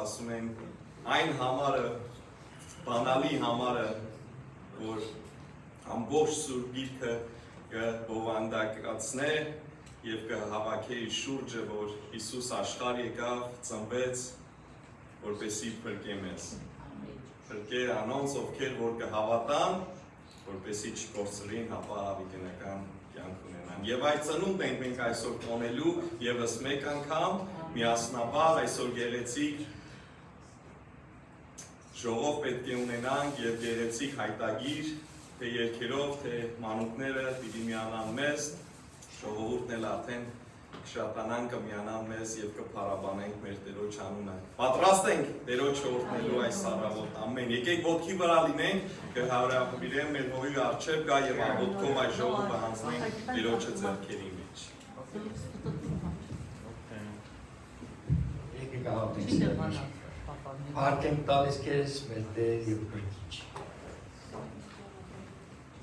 ասում են այն համարը, բանալի համարը, որ ամբողջ Սուրբ Գիրքը կբովանդակացնե եւ կհավաքե իր շուրջը, որ Հիսուս աշխարհ եկավ, ծնվեց, որպեսզի փրկե մեզ։ Փրկե անոնց, ովքեր որ կհավատան, որպեսզի չկորցրին, հապա հավիտենական կյանք ունենան։ Եվ այդ ծնունդն ենք մենք այսօր տոնելու եւս մեկ անգամ միասնաբար այսօր գեղեցիկ ժողով պետք է ունենանք եւ գեղեցիկ հայտագիր, թե երգերով, թե մանուկները պիտի միանան մեզ, ժողովուրդն էլ արդեն կշատանան կմիանան մեզ եւ կփառաբանենք մեր Տերոջ անունը։ Պատրաստ ենք Տերոջը օրհնելու այս առավոտ, ամեն։ Եկեք ոտքի վրա լինենք, կհարաբերենք մեր հողի առջև գա եւ աղոթքով այս ժողովը հանձնենք Տերոջը ձեռքերի մեջ։ Եկեք աղոթենք։ Փառք տալիս քեզ մեր Տեր եւ Փրկիչ։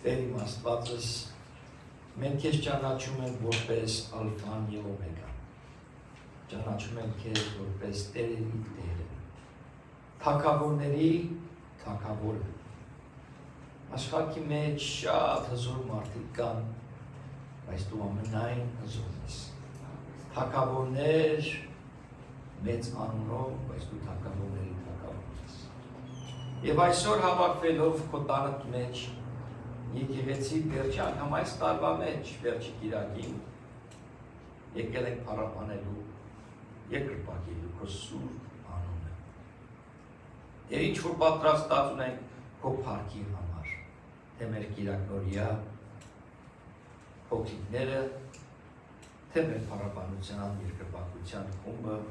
Տեր իմ Աստվածս, մենք քեզ ճանաչում ենք որպես ալֆան եւ օմեգան։ Ճանաչում ենք քեզ որպես Տերերի Տերը։ Թագավորների Թագավորը։ Աշխարհի մեջ շատ հզոր մարդիկ կան, բայց դու ամենայն հզորն ես։ Թագավորներ մեծ անունով, բայց դու թագավորների թագավորն ես։ Եվ այսօր հավաքվելով քո տանդ մեջ եկեղեցի վերջի անգամ այս տարվա մեջ վերջի կիրակին եկել ենք փառաբանելու երկրպագելու քո սուրբ անունը։ Եվ ինչ որ պատրաստած ունենք քո փառքի համար, թե մեր կիրակնորյա փոքրիկները, թե մեր փառաբանության երկրպագության խումբը,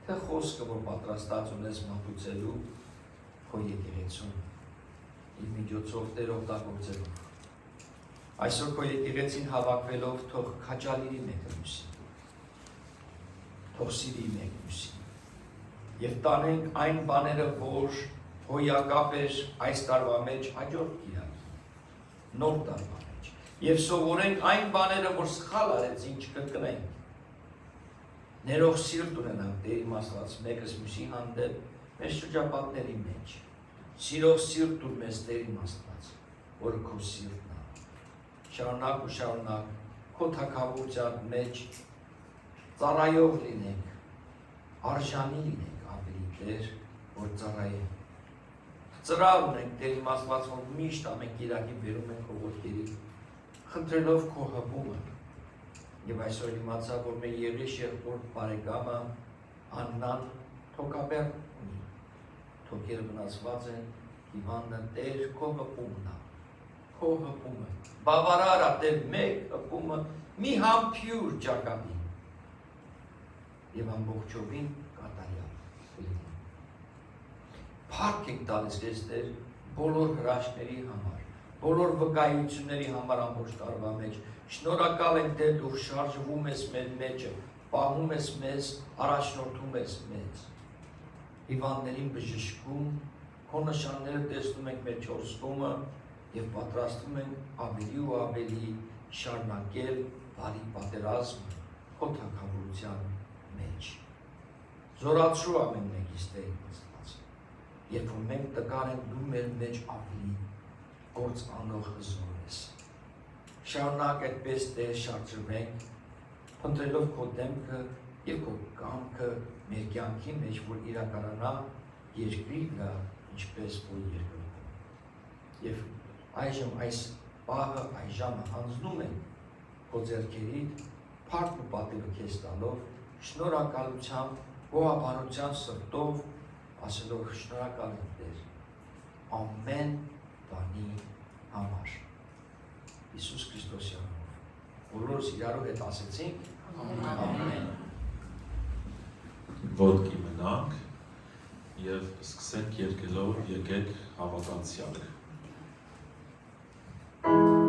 թե խոսքը, որ պատրաստած ունես մատուցելու քո եկեղեցուն, իր միջոցով Տեր օգտագործելով։ Այսօր քո եկեղեցին հավաքվելով թող քաջալերի մեկը մյուսին, թող սիրի մեկ մյուսին, եւ տանենք այն բաները, որ հոյակապ էր այս տարվա մեջ հաջորդ կիրակի, նոր տարվա մեջ, եւ սովորենք այն բաները, որ սխալ արեցին, չկրկնենք։ Ներող սիրտ ունենանք Տեր իմ Աստված մեկս մյուսի հանդեպ մեր շրջապատների մեջ։ Սիրող սիրտ տուր մեզ Տեր իմ Աստված, որ քո սիրտն է։ Շարունակ ու շարունակ քո թագավորության մեջ ծառայող լինենք, արժանի լինենք ավելի Տեր, որ ծառայենք։ Ծրար ունենք Տեր իմ Աստված, որ միշտ ամեն կիրակի բերում ենք քո ոտքերի, խնդրելով քո հպումը։ Եվ այսօր իմացա, որ մեր Եվրեշ եղբոր բարեկամը Աննան թոքաբեր ունի, թոքերը վնասված են, հիվանդը Տեր քո հպումն է, քո հպումը, բավարար է Տեր մեկ հպումը, մի համբյուր ճակատին եւ ամբողջովին կատարյալ լինի։ Փառք ենք տալիս քեզ Տեր բոլոր հրաշքների համար, բոլոր վկայությունների համար ամբողջ տարվա մեջ։ Շնորհակալ ենք Տեր, դու շարժվում ես մեր մեջը, պահում ես մեզ, առաջնորդում ես մեզ։ Հիվանդներին բժշկում, քո նշանները տեսնում ենք մեր չորսկումը եւ պատրաստվում ենք ավելի ու ավելի շարունակել բարի պատերազմ քո թագավորության մեջ։ Զորացրու ամեն մեկից Տեր Աստված։ Երբ որ մենք տկար ենք, դու մեր մեջ ավելի գործ անող հզոր ես։ Շարունակ այդպես Տեր շարժվենք, փնտրելով քո դեմքը եւ քո կամքը մեր կյանքի մեջ, որ իրականանա երկրի վրա, ինչպես որ երկրում։ Եվ այժմ այս պահը, այս ժամը հանձնում ենք քո ձեռքերիդ, փառք ու պատիվը քեզ տալով, շնորհակալությամբ, գոհաբանության սրտով, ասելով շնորհակալ եմ Տեր ամեն բանի համար։ Հիսուս Քրիստոսի անունով։ Բոլորս իրարով հետ ասեցինք ամեն։ Ոտքի մնանք եւ սկսենք երգելով եկեք հավատացյալ։ Bye.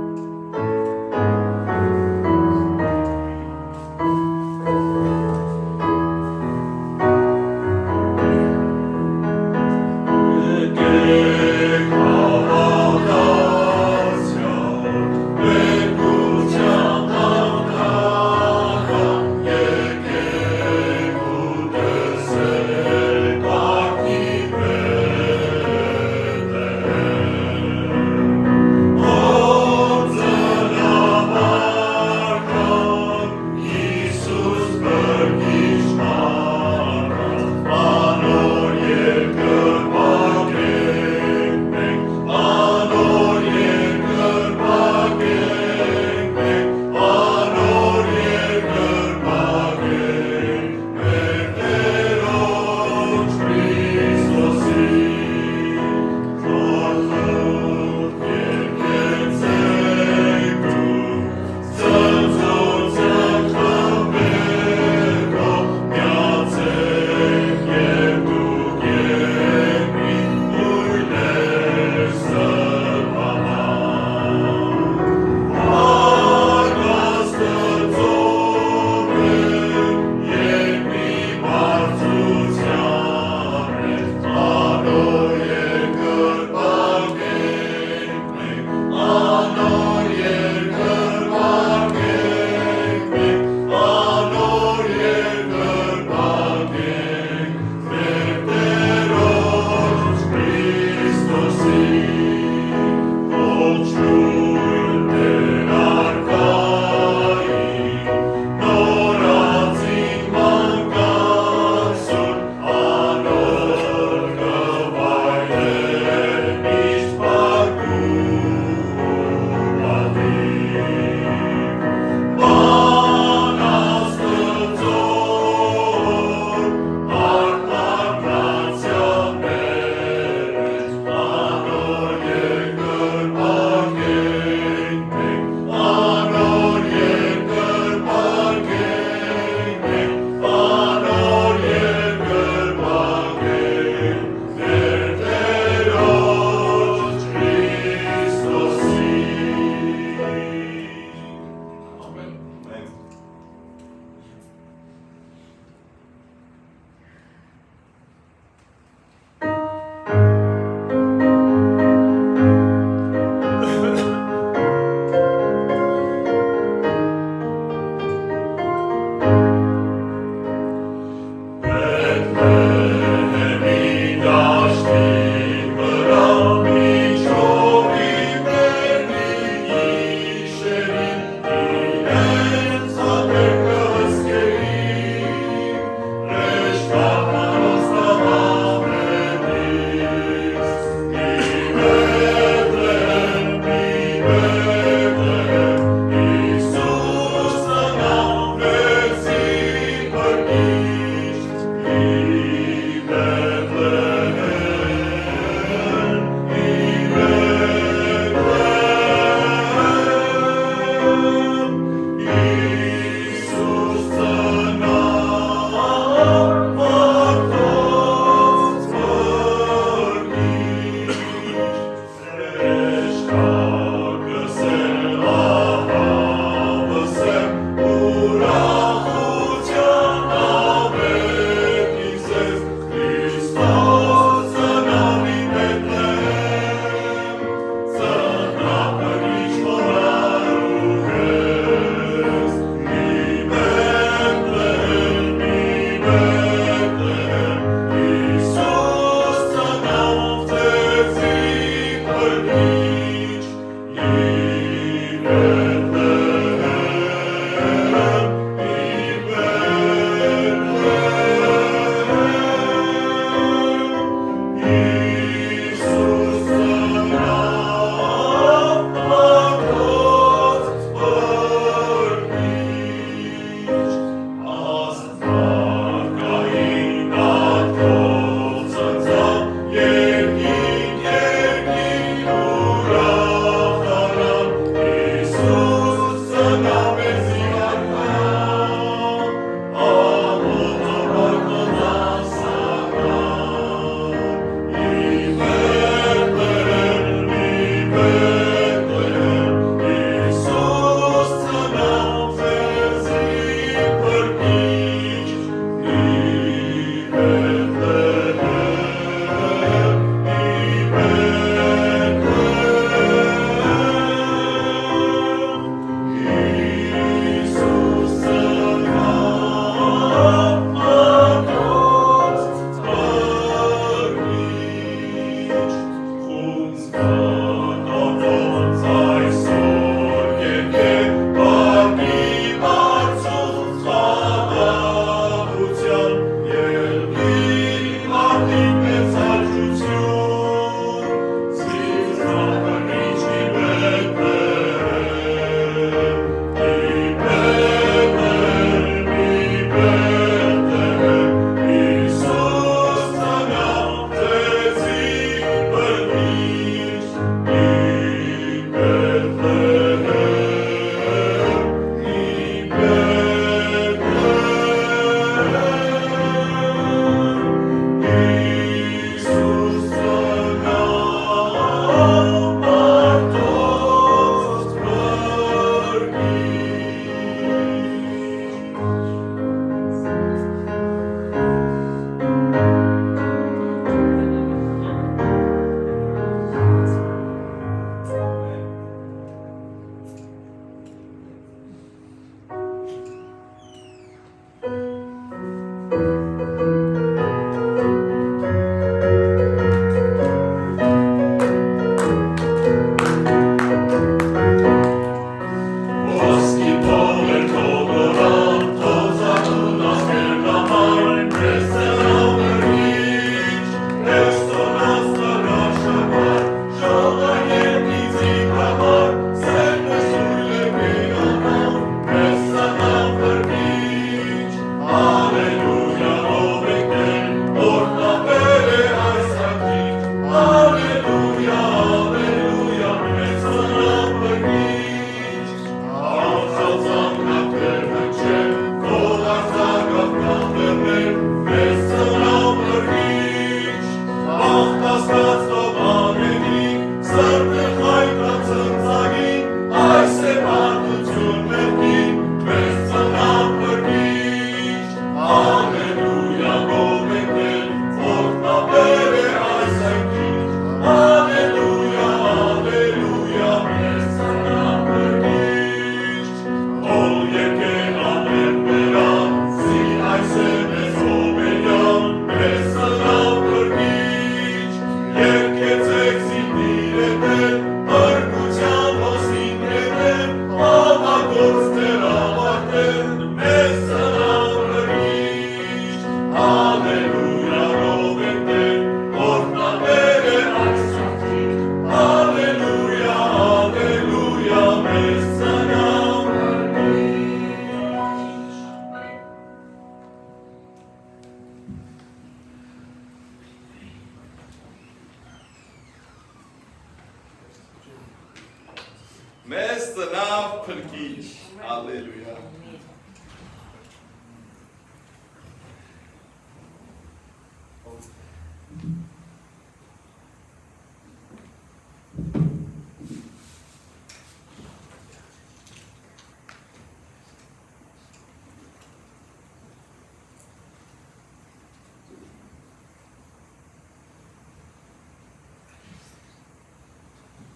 մեզ ծնավ փրկիչ, հալելույա։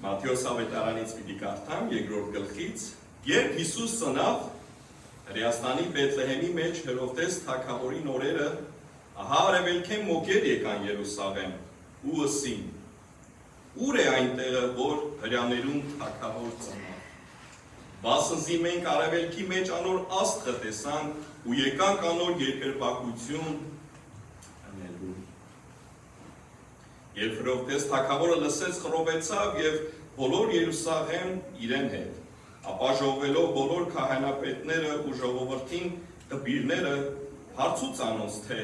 Մատթեոս ավետարանից պիտի կարդամ երկրորդ գլխից, երբ Հիսուս ծնավ Հրեաստանի Բեթլեհեմի մեջ Հերովդես թագավորի օրերը, ահա արևելքեն մոգեր եկան Երուսաղեմ ու ըսին. Ուր է այն տեղը, որ հրյաներում թագավոր ծնավ։ Վասնզի մենք արևելքի մեջ անոր աստղը տեսանք ու եկանք անոր երկրպագություն անելու։ Երբ Հերովդես թագավորը լսեց, խռովեցավ եւ բոլոր Երուսաղեմ իրեն հետ, ապա ժողովելով բոլոր քահանապետները ու ժողովրդին դպիրները հարցուց անոնց, թե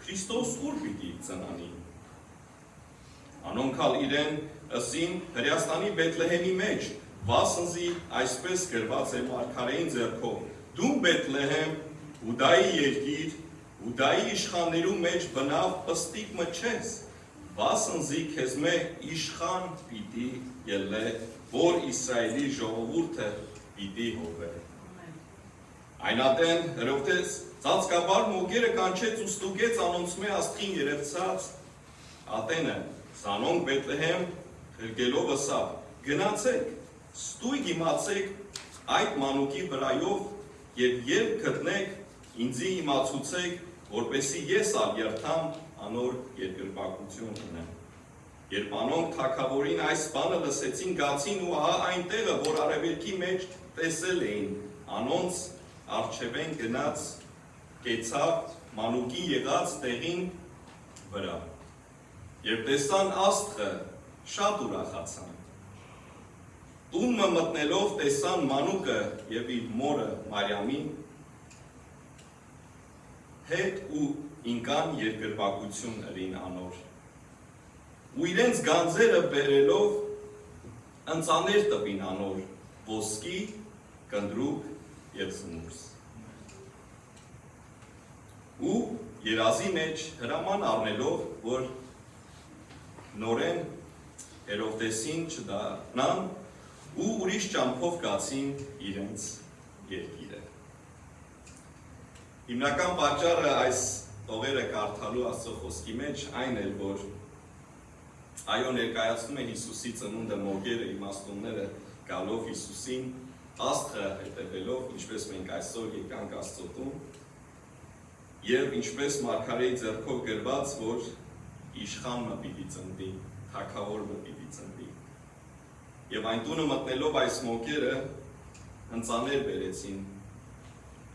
Քրիստոս ուր պիտի ծնանի։ Անոնքալ իրեն ըսին Հրեաստանի Բեթլեհեմի մեջ, վասնզի այսպես գրված է մարգարեին ձեռքով. դու Բեթլեհեմ, Հուդայի երկիր, Հուդայի իշխաններու մեջ բնավ պստիկ մը չես, վասնզի քեզ մե իշխան պիտի ելլե, որ Իսրայելի ժողովուրդը պիտի հովե։ Այնատեն Հերովդես ծածկաբար մոգերը կանչեց ու ստուգեց անոնց մե աստղին երևցած ատենը, զանոնք Բեթլեհեմ հրգելով ըսավ. գնացեք, ստույգ իմացեք այդ մանուկի վրայով եւ երբ գտնեք, ինձի իմացուցեք, որպեսի ես ալ երթամ անոր երկրպագություն ունեմ։ Երբ անոնք թագավորին այս բանը լսեցին, գացին ու ահա այն տեղը, որ արևելքի մեջ տեսել էին, անոնց առջևեն գնաց, կեցավ մանուկի եղած տեղին վրա։ Երբ տեսան աստղը, շատ ուրախացան։ Տունը մտնելով տեսան մանուկը եւ իր մորը Մարիամին հետ ու ինքան երկրպագություն ըրին անոր։ Ու իրենց գանձերը բերելով ընծաներ տվին անոր, ոսկի, կնդրուկ եւ զնուրս։ Ու երազի մեջ հրաման առնելով, որ նորեն Հերովդեսին չդառնան ու ուրիշ ճամփով գացին իրենց երկիրը։ Հիմնական պատճառը այս տողերը կարդալու Աստծո խոսքի մեջ այն էլ, որ այո ներկայացնում է Հիսուսի ծնունդը մոգերը, իմաստունները գալով Հիսուսին, աստղը հետևելով, ինչպես մենք այսօր եկանք Աստծո տուն, եւ ինչպես մարգարեի ձեռքով գրված, որ իշխանը պիտի ծնվի, թագավորը պիտի ծնվի։ Եվ այն տունը մտնելով այս մոգերը ընծաներ բերեցին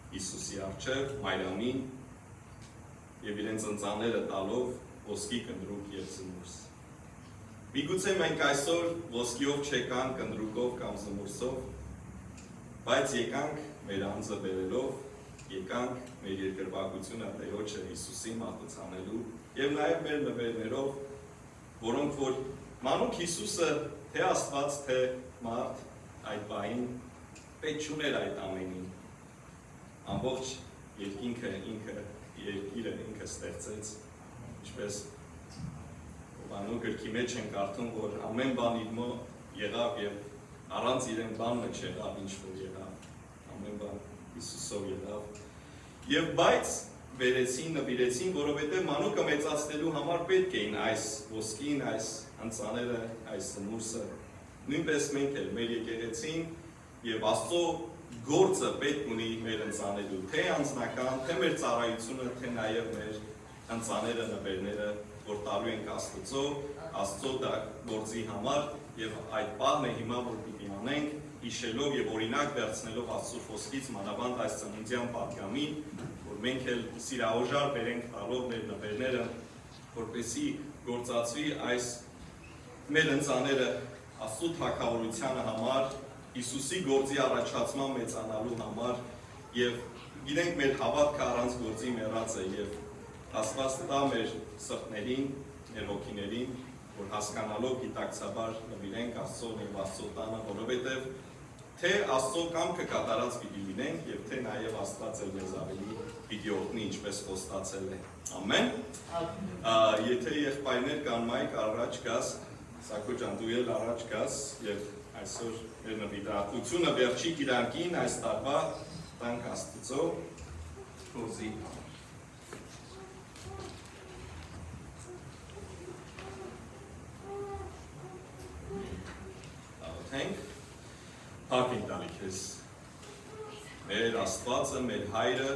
Հիսուսի առջև, Մարիամին, եւ իրենց ընծաները տալով ոսկի, կնդրուկ եւ զնուրս։ Միգուցե մենք այսօր ոսկիով չեկանք, կնդրուկով կամ զնուրսով, բայց եկանք մեր անձը բերելով, եկանք մեր երկրպագությունը Տերոջը Հիսուսի մատուցանելու եւ նաեւ մեր նվերներով, որոնք որ մանուկ Հիսուսը թե Աստված, թե մարդ այդ բային պետք չուներ այդ ամենին։ Ամբողջ երկինքը երկիրը ինքը ստեղծեց, ինչպես Բանու գրքի մեջ են կարդում, որ ամեն բան իր մո եղավ եւ առանց իրեն բանը չեղավ, ինչ որ եղավ, ամեն բան Հիսուսով եղավ։ Եվ բայց վերեցին, նվիրեցին, որովհետեւ մանուկը մեծացնելու համար պետք էին այս ոսկին, այս ընծաները, այս զնուրսը։ Նույնպես մենք էլ մեր եկեղեցին եւ Աստծո գործը պետք ունի մեր ընծանելու, թե անձնական, թե մեր ծառայությունը, թե նաեւ մեր ընծաները, նվերները, որ տալու ենք Աստծո գործի համար եւ այդ բանը հիմա որ պիտի անենք, հիշելով եւ օրինակ դարձնելով Աստծո խոսքից մանավանդ այս ծննդյան պատգամին, որ մենք էլ սիրահոժար բերենք տալով մեր նվերները, որպեսզի գործածվի այս մեր ընծաները Աստծո թագավորությանը համար, Հիսուսի գործի առաջացման մեծանալու համար եւ գիտենք մեր հավատքը առանց գործի մեռած է եւ Աստված տա մեր սրտներին, մեր հոգիներին, որ հասկանալով գիտակցաբար նվիրենք Աստծուն եւ Աստծո տանը, որովհետեւ թե Աստծո կամքը կատարած պիտի լինենք եւ թե նաեւ Աստված էլ մեզ ավելի պիտի օգնի, ինչպես խոստացել է։ Ամեն։ Եթե եղբայրներ կան մայք առաջ գաս, Սակո ջան, դու էլ առաջ գաս եւ այսօր մեր նվիրատվությունը վերջի կիրակին այս տարվա տանք Աստծո փոզի։ Աղոթենք։ Փառք տալի քեզ, մեր Աստվածը, մեր Հայրը,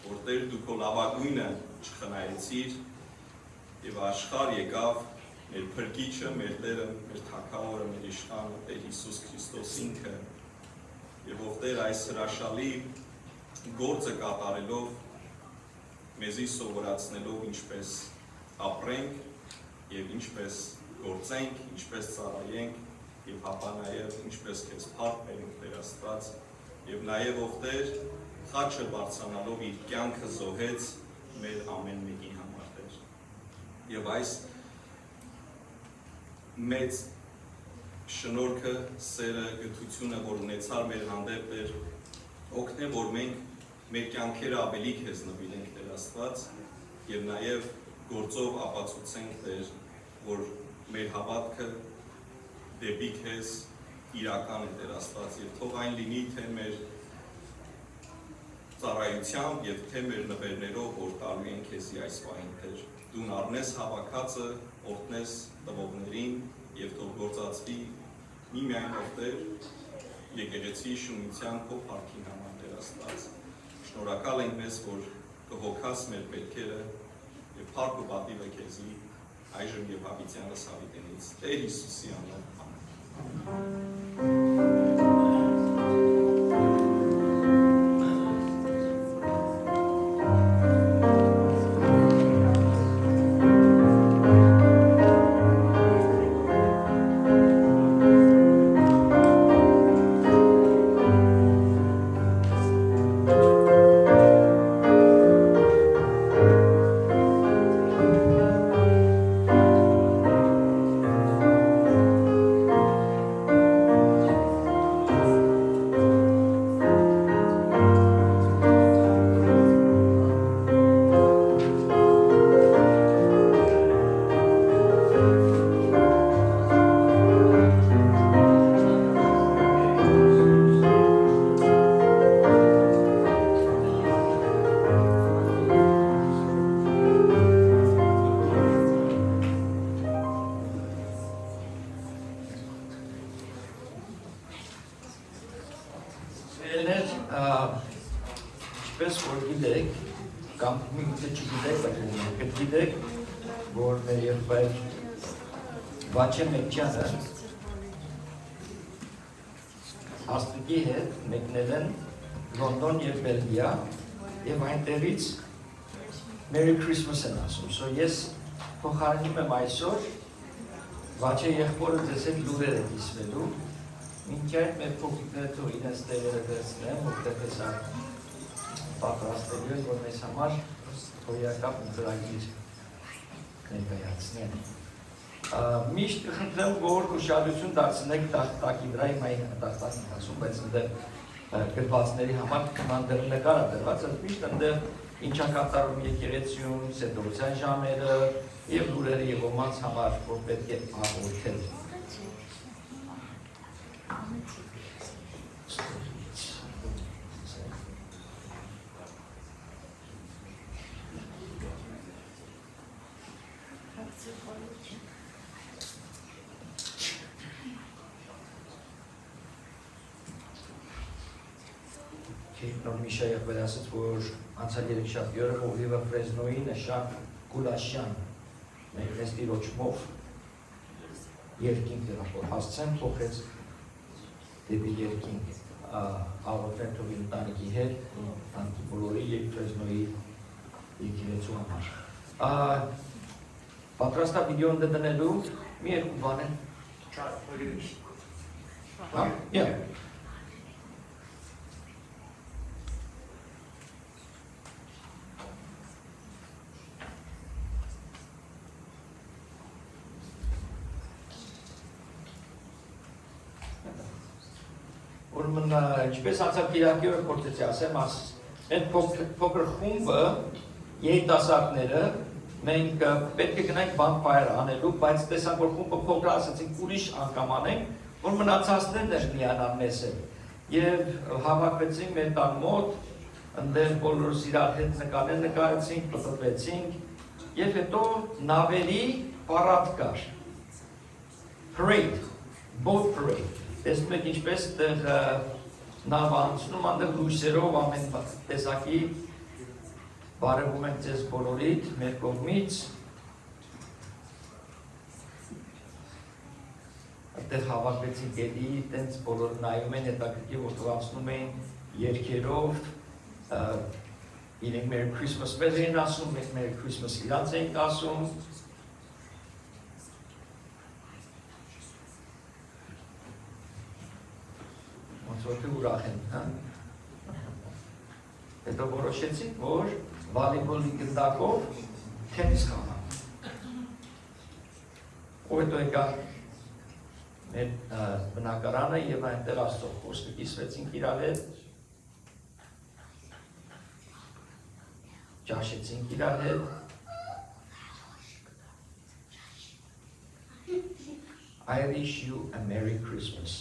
որտեղ դու քո լավագույնը չխնայեցիր եւ աշխարհ եկավ մեր Փրկիչը, մեր Տերը, մեր Թագավորը, մեր Իշխանը, Տեր Հիսուս Քրիստոս ինքը, եւ ովտեղ այս հրաշալի գործը կատարելով մեզի սովորացնելով ինչպես ապրենք եւ ինչպես գործենք, ինչպես ծառայենք եւ հապա նաեւ ինչպես քեզ փառք բերենք Տեր Աստված եւ նաեւ ովտեղ խաչը բարձրանալով իր կյանքը զոհեց մեր ամեն մեկի համար Տեր եւ այս մեծ շնորհքը, սերը, գթությունը, որ ունեցար մեր հանդեպ Տեր, օգնե, որ մենք մեր կյանքերը ավելի քեզ նվիրենք Տեր Աստված եւ նաեւ գործով ապացուցենք Տեր, որ մեր հավատքը դեպի քեզ իրական է Տեր Աստված եւ թող այն լինի թե մեր ծառայությամբ եւ թե մեր նվերներով, որ տալու են քեզի այս պահին Տեր, դու առնես հավաքածը, օրհնես տվողներին եւ թող գործածվի միմիայն ովտեղ եկեղեցի շունության քո փառքի համար Տեր Աստված։ Շնորհակալ ենք մեզ, որ կհոգաս մեր պետքերը եւ փառք ու պատիվը քեզի այժմ եւ հավիտյանս հավիտենից Տեր Հիսուսի անունով ամեն։ Ինչպես որ գիտեք, կամ մի չգիտեք, բայց գիտեք, որ մեր եղբայր Վաչե Մեկչյանը Աստղի հետ մեկնել են Լոնդոն եւ Բելգիա եւ այնտեղից Merry Christmas են ասում։ So ես փոխարինում եմ այսօր Վաչե եղբորը ձեզ հետ լուրեր է դիսվելու։ Մինչ այդ մեր փոքրիկները թող իրենց տեղերը դրեցնեն, որտեղ էսա պատրաստելու են, որ մեզ համար հոյակապ ծրագիր ներկայացնեն։ Միշտ կխնդրեմ, որ ուշադրություն դարձնեք տախտակի վրա, իմ այն տախտակին ասում, բայց ընդեղ գրվածների համար քնանդերը նկար է դրված, միշտ ընդեղ ինչա կատարում եկեղեցիում, սեդորության ժամերը եւ լուրերը եւ ոմանց համար, որ պետք է աղոթել։ Նոր Միշա եղբայրը ասաց, որ անցյալ երեքշաբթի օրը Օլիվա Ֆրեզնոյի Նշակ Գուլաշյան մեր մեծ տիրոջմով երկինք դրավ, որ հասցեն փոխեց դեպի երկինք աղոթեն թողի ընտանիքի հետ, ընտանիքի բոլորի եւ Ֆրեզնոյի եկեղեցու համար։ Պատրաստա վիդեոն դնելու մի երկու բան են։ Yeah. ուրեմն ինչպես անցավ Կիրակի օրը փորձեցի ասեմ, այդ փոքր խումբը երիտասարդները մենք պետք է գնանք բանտվայր անելու, բայց տեսանք որ խումբը փոքր ասացինք ուրիշ անգամ անենք, որ մնացածներն էր միանան մեզ հետ։ Եվ հավաքվեցինք մեր տան մոտ, ընդեղ բոլորս իրար հետ նկարներ նկարեցինք, պտտվեցինք եւ հետո նավերի պարադ կար։ Parade, boat parade։ Տեսնում եք ինչպես այդտեղ նավ անցնում, այնտեղ լույսերով ամեն տեսակի բարևում ենք ձեզ բոլորիդ մեր կողմից։ Այդտեղ հավաքվեցինք էլի, տենց բոլորը նայում են, հետաքրքիր որ թվացնում էին երգերով, իրենք Merry Christmas մեզ էին ասում, մենք Merry Christmas իրանց էինք ասում։ Ոնց որ թե ուրախ են, հա։ Հետո որոշեցինք, որ վոլեյբոլի գնդակով թենիս խաղանք։ Ու հետո եկա մեր բնակարանը եւ այնտեղ Աստծո խոսքը կիսվեցինք իրար հետ, ճաշեցինք իրար հետ, I wish you a Merry Christmas։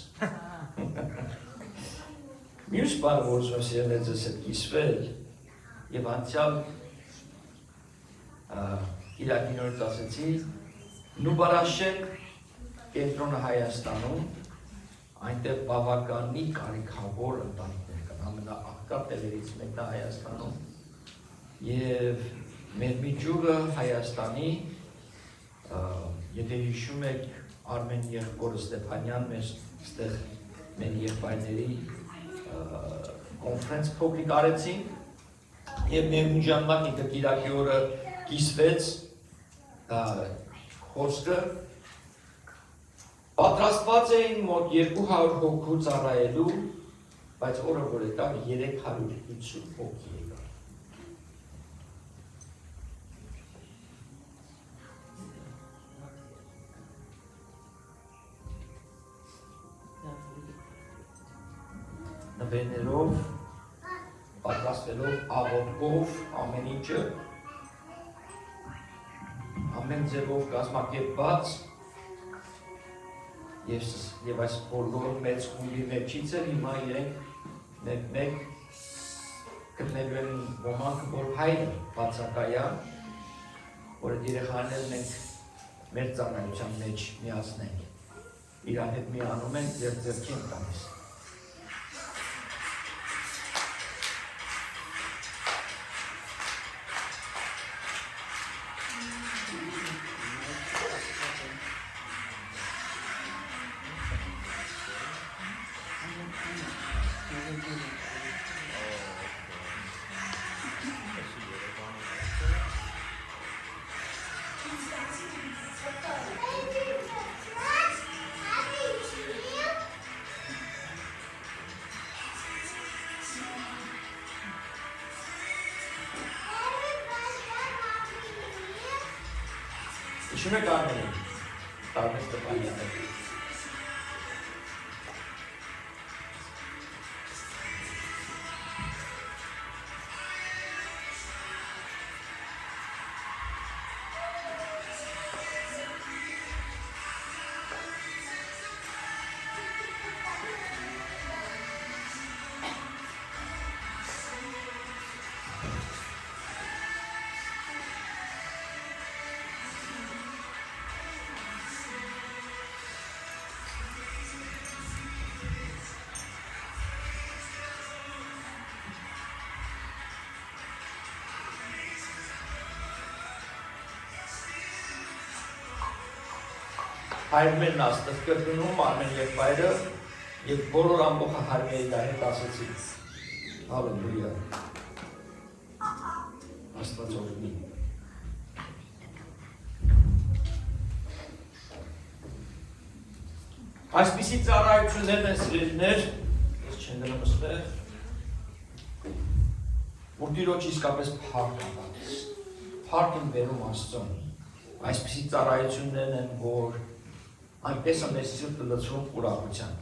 Մյուս բան որ ուզում սիրել ձեզ հետ կիսվել եւ անցյալ Կիրակին օրը ասեցի Նուբարաշեն կենտրոնը Հայաստանում, այնտեղ բավականի կարիքավոր ընտանիքներ կան, ամենաաղքատ տեղերից մեկն է Հայաստանում եւ մեր միջուկը Հայաստանի, եթե հիշում եք Արմեն եղբորը Ստեփանյան մեր այստեղ մեր եղբայրների կոնֆրանս փոքրիկ արեցինք եւ մեր միջանակ ինքը Կիրակի օրը կիսվեց խոսքը պատրաստված էին մոտ 200 հոգու ծառայելու, բայց օրը որ եկավ 350 հոգի եկավ։ Նվերներով, պատրաստվելով, աղոթքով, ամեն ինչը, ամեն ձևով կազմակերպված Եվ այս բոլոր մեծ խումբի մեջից էլ հիմա իրենք մեկ գտնելու են ոմանք, որ հայր բացակայան, որ այդ երեխաներ մենք մեր ծառայության մեջ միացնենք, իրար հետ միանում ենք և ձեռքի ենք տալիս։ Հիշում եք Արմենին, Արմեն Ստեփանյանը։ Հայրմերն աստեղ կրկնում, Արմեն եղբայրը և բոլոր ամբողջ հայրմերի դա հետ ասեցին։ Հալելույա։ Աստված օրհնի։ Այսպիսի ծառայություններն են սիրելիներ, ես չեն դրում ստեղ, որ Տիրոջ իսկապես փառք ատանես, փառք են բերում Աստծուն։ Այսպիսի ծառայություններն են, որ այնպես է մեզ սիրտը լցվում ուրախության։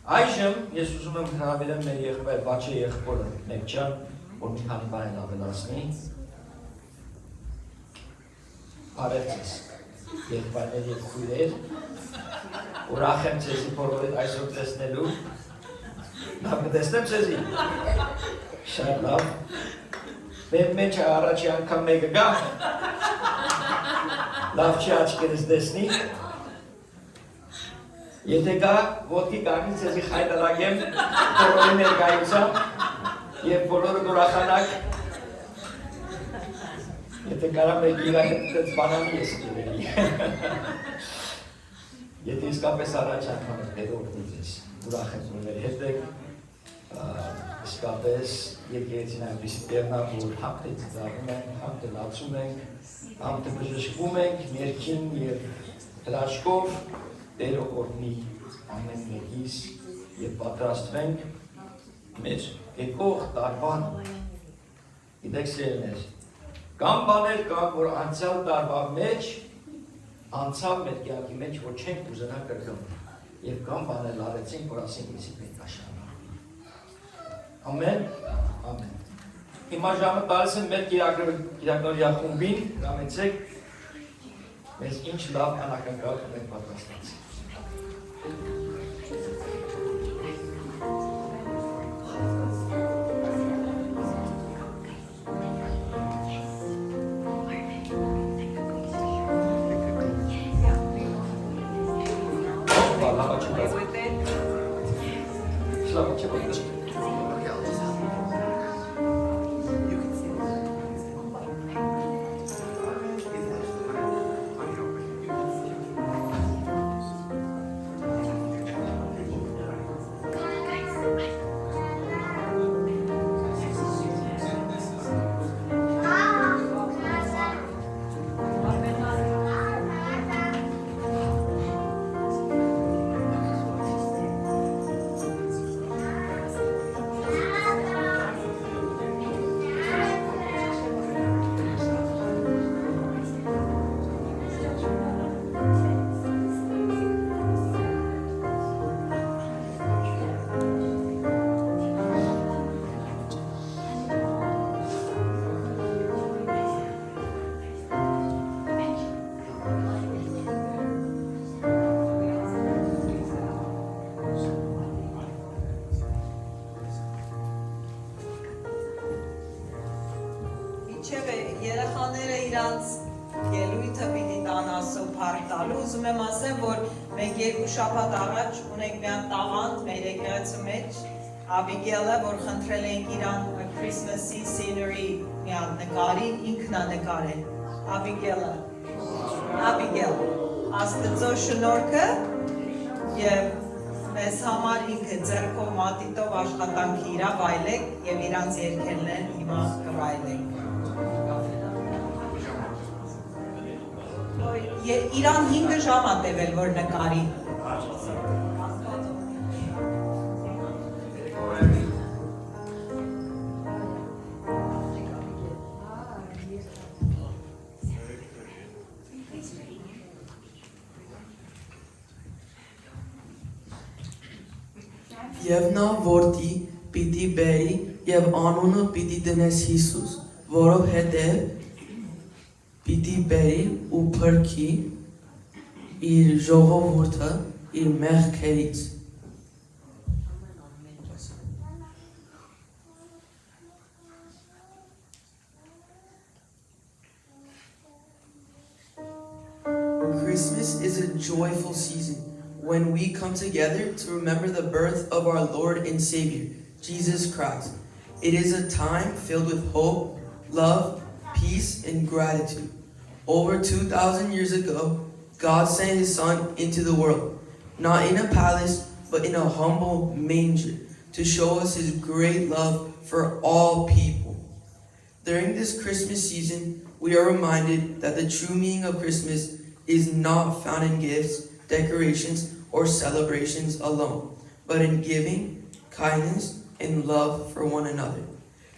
Այժմ ես ուզում եմ հրավիրեմ մեր եղբայր Բաչե եղբորը Մեկչյան, որ մի քանի բան ավելացնի։ Բարև ձեզ, եղբայրներ եւ քույրեր, ուրախ եմ ձեզի բոլորիդ այսօր տեսնելու։ Լավ կտեսնեմ ձեզի։ Շատ լավ։ Մեր մեջ առաջի անգամ մեկը գա։ Լավ չի աչքերս տեսնի։ Եթե գա, ոտքի կանգնի ձեզի խայտարակեմ բոլորի ներկայությամբ և բոլորը ուրախանաք։ Եթե կարամ մեկ իրա հետ բանանի ես կերելի։ Եթե իսկապես առաջ անգամ հետորդնի ձեզ, ուրախ եմ որ մեր հետ եք, իսկապես եկեղեցին այնպիսի տեղն է, որ համ թե ծիծաղում ենք, համ թե լացում ենք, համ թե բժշկվում ենք, ներքին և հրաշքով, Տերը օրհնի ամեն մեկիս և պատրաստվենք մեր եկող տարվան։ Գիտեք սիրելիներ, կամ բաներ կան, որ անցյալ տարվա մեջ, անցավ մեր կյանքի մեջ, որ չենք ուզենա կրկնել, և կամ բաներ արեցինք, որ ասենք ինձի պետք է շարունակվի։ Ամեն, ամեն։ Հիմա ժամը տալիս եմ մեր կիրակնօրյա խումբին, հրամեցեք մեզ ինչ լավ անակնկալ մենք պատրաստեցինք։ Երեխաները իրանց ելույթը պիտի տան Աստծո փառք տալու, ուզում եմ ասեմ, որ մենք 2 շաբաթ առաջ ունենք մի հատ տաղանդ մեր եկեղեցու մեջ, Աբիգելը, որ խնդրել ենք իրան Christmas-ի scenery մի հատ նկարի, ինքն է նկարել, Աբիգելը, Աբիգել, Աստծո շնորհքը և մեզ համար ինքը ձեռքով մատիտով աշխատանքի իրա վայելեք և իրանց երգերներն հիմա կվայելենք։ Իրան 5 ժամ է տևել, որ նկարի։ Եվ նա որդի պիտի բերի և անունը պիտի դնես Հիսուս, որովհետև պիտի բերի ու փրկի իր ժողովուրդը իր մեղքերից։ Christmas is a joyful season when we come together to remember the birth of our Lord and Savior, Jesus Christ. It is a time filled with hope, love, peace, and gratitude. Over 2,000 years ago, God sent His Son into the world, not in a palace, but in a humble manger, to show us His great love for all people. During this Christmas season, we are reminded that the true meaning of Christmas is not found in gifts, decorations, or celebrations alone, but in giving, kindness, and love for one another.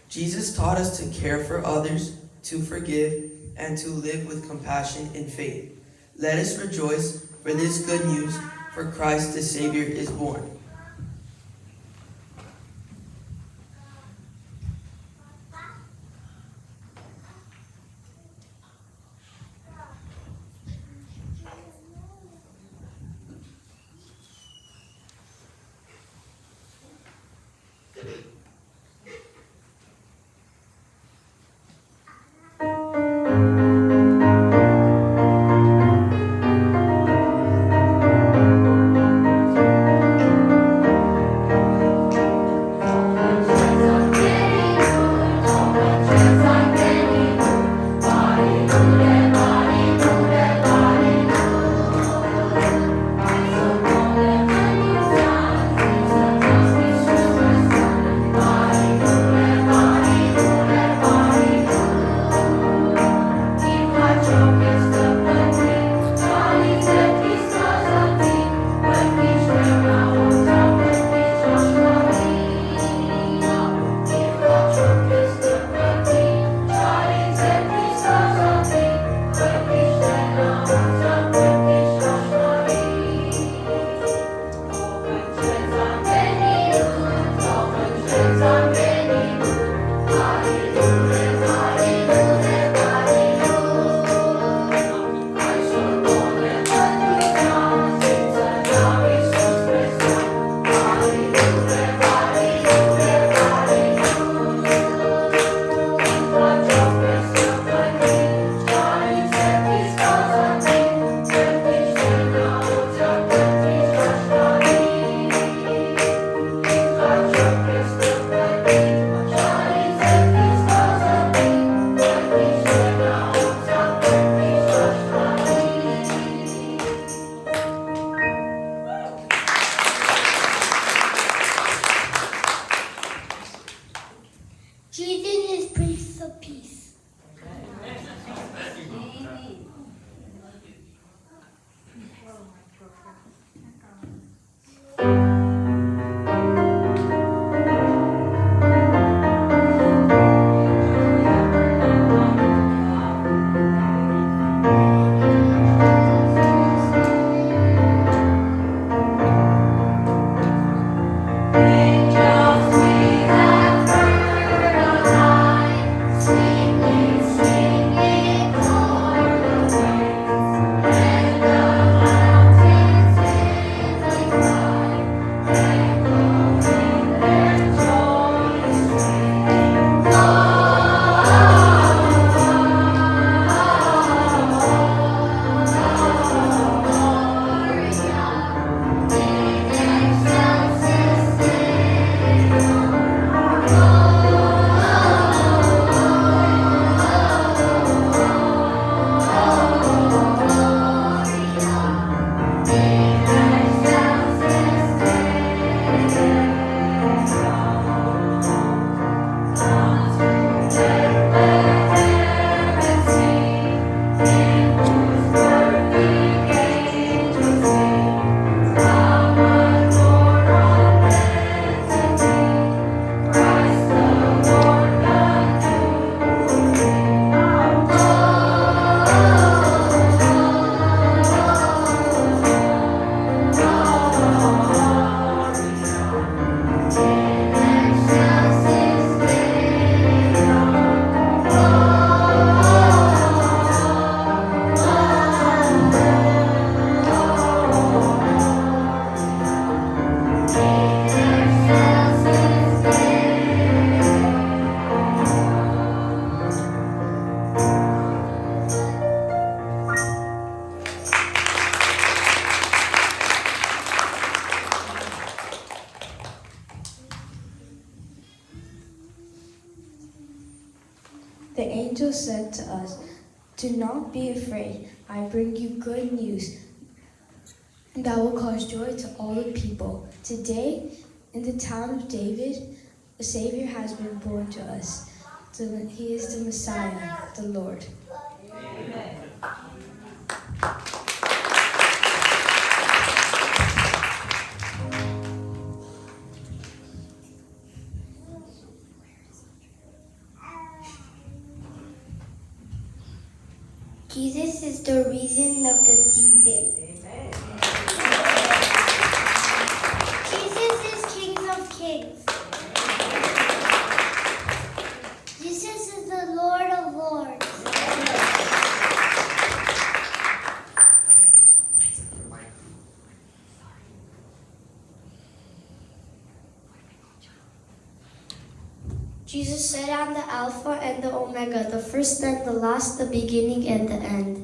Jesus taught us to care for others, to forgive, and to live with compassion and faith. Let us rejoice for this good news, for Christ the Savior is born. angel said to us, "Do not be afraid. I bring you good news that will cause joy to all the people. Today, in the town of David, a Savior has been born to us. He is the Messiah, the Lord." Jesus is the reason of the season. Jesus is King of Kings. Jesus is the Lord of Lords. Jesus said, "I'm the Alpha and the Omega, the first and the last, the beginning and the end."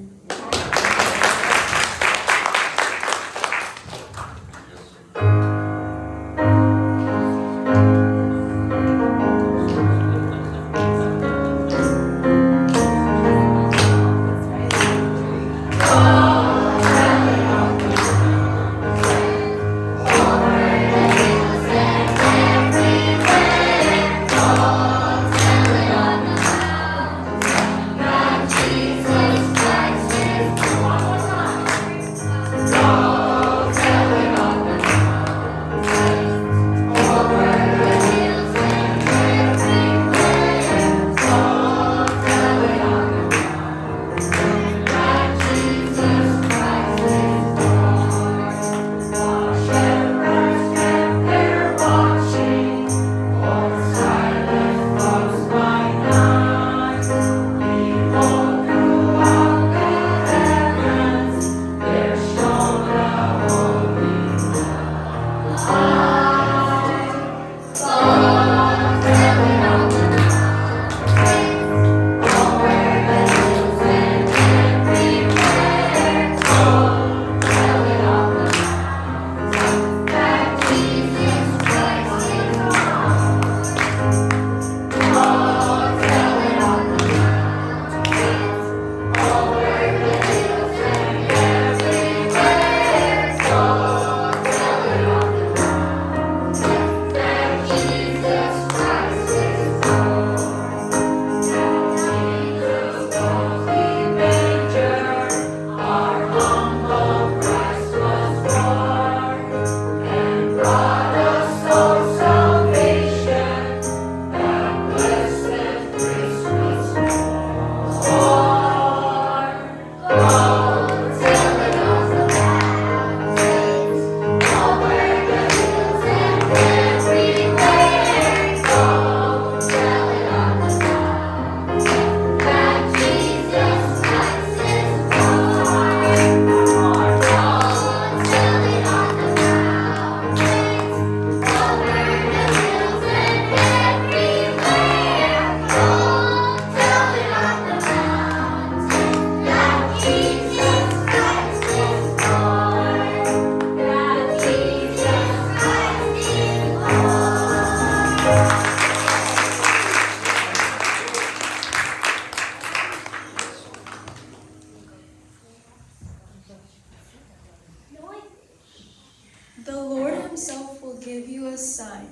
The Lord himself will give you a sign.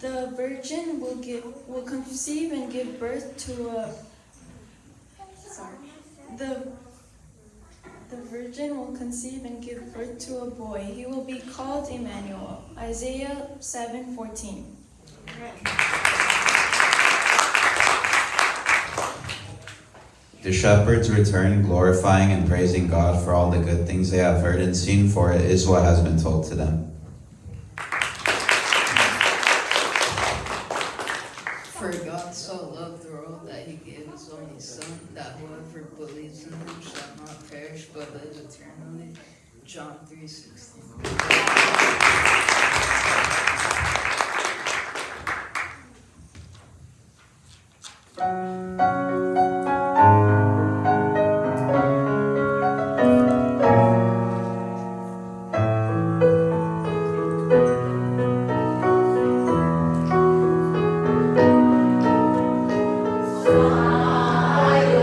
The virgin will conceive and give birth to a The virgin will conceive and give birth to a boy. He will be called Emmanuel. Isaiah 7:14. The shepherds return, glorifying and praising God for all the good things they have heard and seen, for it is what has been told to them. For God so loved the world that he gave his only Son, that whoever believes in him shall not perish but live eternally. John 3:16. I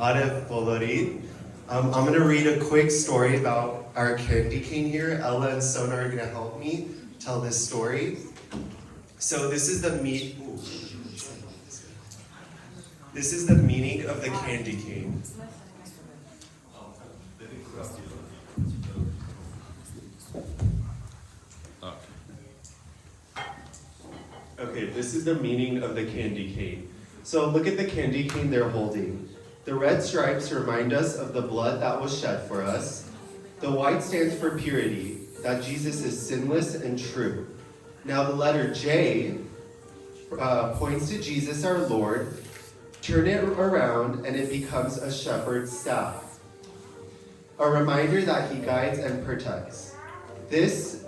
Arev Bolori. I'm going to read a quick story about our candy cane here. Ella and Sona are going to help me tell this story. So this is the meaning of the candy cane. Okay, this is the meaning of the candy cane. So look at the candy cane they're holding. The red stripes remind us of the blood that was shed for us. The white stands for purity, that Jesus is sinless and true. Now the letter J points to Jesus our Lord. Turn it around and it becomes a shepherd's staff. A reminder that he guides and protects. This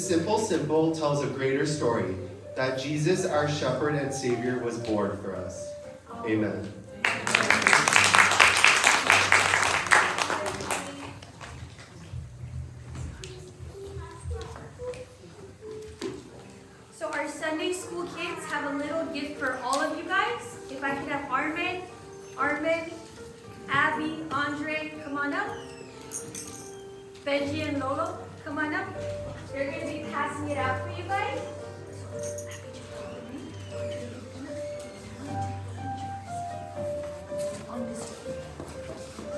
simple symbol tells a greater story, that Jesus our shepherd and savior was born for us. Amen. So our Sunday school kids have a little gift for all of you guys. If I could have Armin, Abby, Andre, come on up. Benji and Lolo, come on up. They're going to be passing it out for you guys.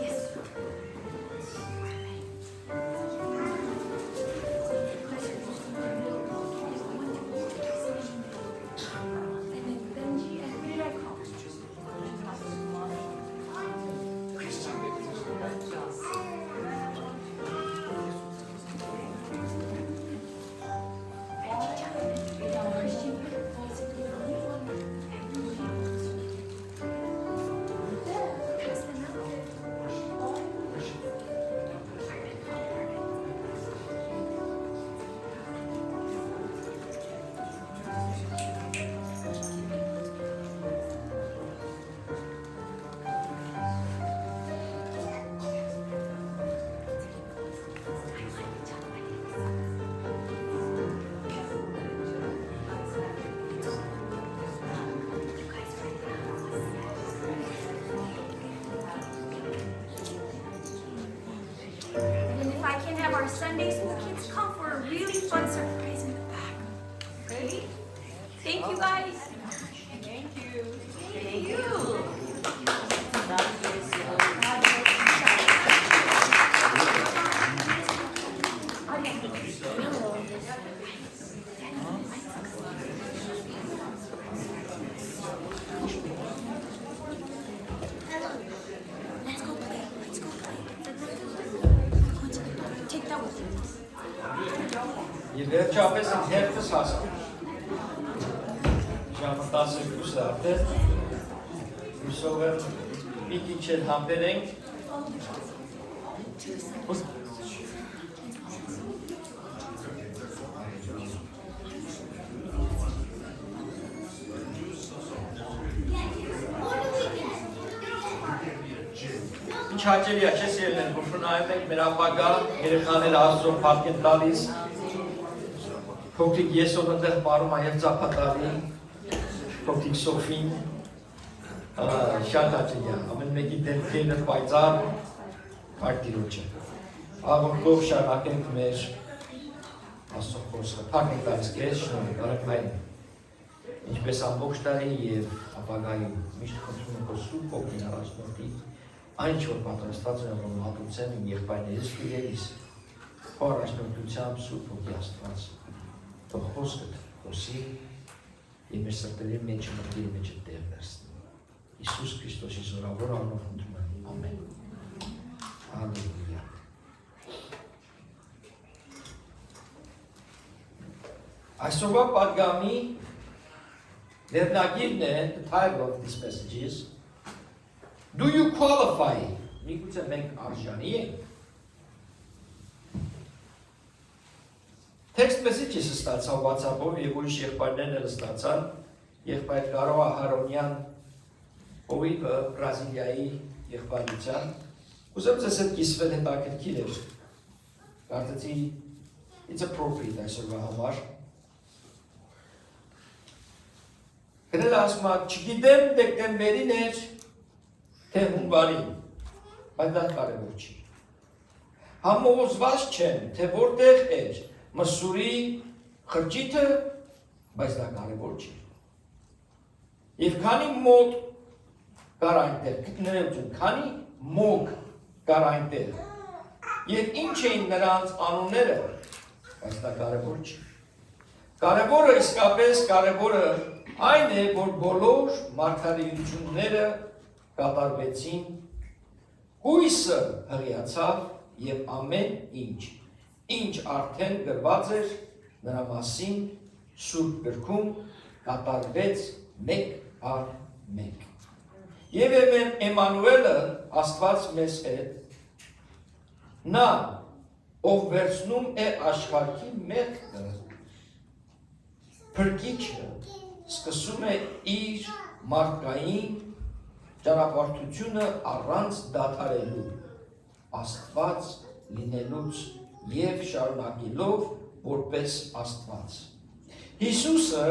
Yes. And then Benji, and who did I call? Christian. And if I can have our Sunday school kids come for a really fun surprise in the back. Ready? Thank you guys. Thank you. Thank you. Let's go play. Let's go play. Take that with you. Եվ վերջապես հերթս հասավ։ Ժամը 12 արդեն։ Հուսով եմ մի քիչ էլ համբերենք։ Ինչ հաճելի է, չես ելնել, որ շնայում ենք մեր ապագա, երեխաները Աստծո փառք են տալիս, փոքրիկ Եսով այնտեղ պարում է և ծափատալի, փոքրիկ Սոֆին, շատ հաճելի է, ամեն մեկի դեմքերը պայծառ, փառք Տիրոջը։ Աղոթքով շարունակենք մեր Աստծո խոսքը, փառք ենք տալիս քեզ, շնորհ բարեքային, ինչպես ամբողջ տարի և ապագայում միշտ խնդրում ենք, որ Սուրբ Հոգին առաջնորդի այն ինչ որ պատրաստված են որ մատուցեմ իմ եղբայրներիս քույրերիս քո առաջնորդությամբ Սուրբ Հոգի Աստված թող խոսքդ խոսի եւ մեր սրտերի մեջ մտքի մեջ տեղ դարձնի Հիսուս Քրիստոսի զորավոր անունով խնդրում եմ ամեն Հալելույա Այսօրվա պատգամի վերնագիրն է the title of this message is Do you qualify? Միգուցե մենք արժանի ենք։ Text message-ը ստացա WhatsApp-ով եւ ուրիշ եղբայրներն էլ ստացան։ Եղբայր Կարո Ահարոնյան, ովի Բրազիլիայի եղբայրության։ Ուզում ձեզ հետ կիսվել հետաքրքիր էր։ Կարծեցի it's appropriate այսօրվա համար։ Գրել ասում է, չգիտեմ դեկտեմբերին էր թե հունվարին, բայց դա կարևոր չի։ Համոզված չեմ, թե որտեղ էր մսուրի խրճիթը, բայց դա կարևոր չի։ Եվ քանի մոտ կար այնտեղ, ներողություն, քանի մոգ կար այնտեղ, եւ ինչ էին նրանց անունները, բայց դա կարևոր չի։ Կարևորը իսկապես կարևորը այն է, որ բոլոր մարգարեությունները կատարվեցին, հույսը հղիացավ եւ ամեն ինչ արդեն գրված էր նրա մասին Սուրբ գրքում կատարվեց մեկ առ մեկ։ Եվ Էմանուելը Աստված մեզ հետ, նա ով վերցնում է աշխարհի մեղքը, փրկիչը սկսում է իր մարդկային ճանապարհությունը առանց դադարելու, Աստված լինելուց եւ շարունակելով որպես Աստված։ Հիսուսը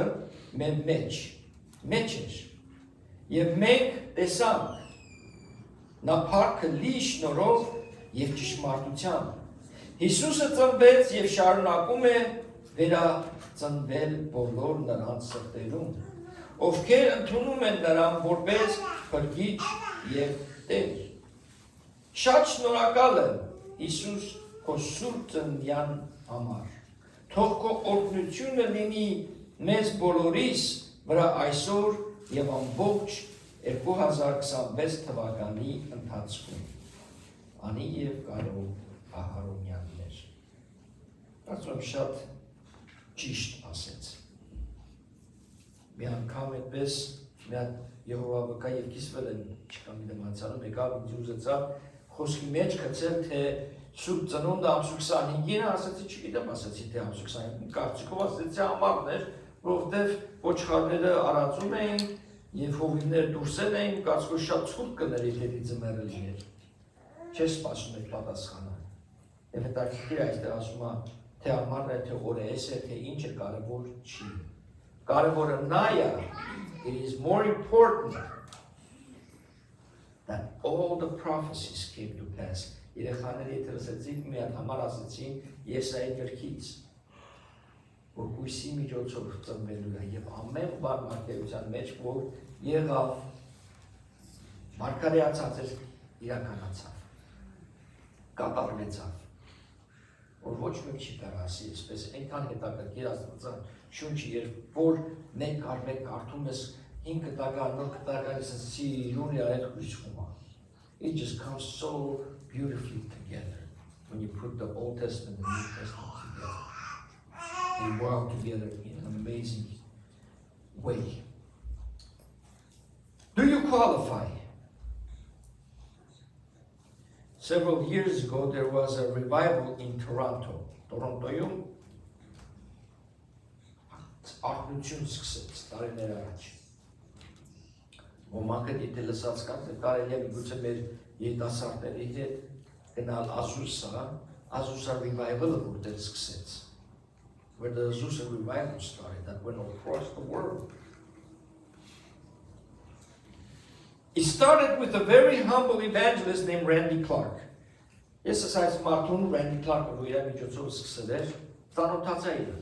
մեր մեջ էր, եւ մենք տեսանք, նա փառքը լի շնորհով եւ ճշմարտությամբ։ Հիսուսը ծնվեց եւ շարունակում է վերածնվել բոլոր նրանց սրտերում, ովքեր ընդունում են նրան որպես փրկիչ եւ Տեր։ Շատ շնորհակալ եմ Հիսուս քո սուրբ ծննդյան համար։ Թող քո օրհնությունը լինի մեզ բոլորիս վրա այսօր եւ ամբողջ 2026 թվականի ընթացքում։ Անի եւ կարող Ահարոնյաններ։ Կարծում եմ շատ ճիշտ ասեց։ Մի անգամ այդպես մի հատ Եհովա վկա եւ կիսվել են չկամ դեմացանում եկավ ինձ ուզեցավ խոսքի մեջ գցել թե Սուրբ ծնունդը ամսու 25-ին ասացի չգիտեմ ասացի թե ամսու 25-ին կարծիքով ասեցի ամառներ որովհետեւ ոչխարները արածում էին եւ հովիվները դուրսել էին կարծիքով շատ ցուրտ կների դեպի ձմեռը լիներ չես սպասում այդ պատասխանը եւ հետաքրքիր այստեղ ասում է թե ամառն է թե օրես է թե ինչ է կարեւոր չի կարեւորը նա է it is more important that all the prophecies came to pass երեխաների հետ լսեցիք մի հատ համար ասեցին Եսայի գրքից որ հույսի միջոցով ծնվելու է եւ ամեն բան մարգարեության մեջ որ եղավ մարգարեացած էր իրականացավ կատարվեցավ որ ոչ մեկ չի կարող ասի այսպես այնքան հետաքրքիր Աստվածան շունչի երբ որ մեկ առ մեկ կարդում ես 5 տական նոր տական սիրունի այդ հույսում it just comes so beautifully together when you put the Old Testament and the New Testament together. They work together in an amazing way. Do you qualify? Several years ago, there was a revival in Toronto. Toronto-ում արտություն սկսեց տարիներ առաջ։ Ոմանքը դիտել լսած կան, կարելի է միգուցե մեր երիտասարդների հետ գնալ Azusa revival-ը որտեղ սկսեց, where the Azusa revival started, that went across the world. It started with a very humble evangelist named Randy Clark. Ես ասած մարդուն Randy Clark-ը որ իր միջոցով սկսել էր, ծանոթացա իրը,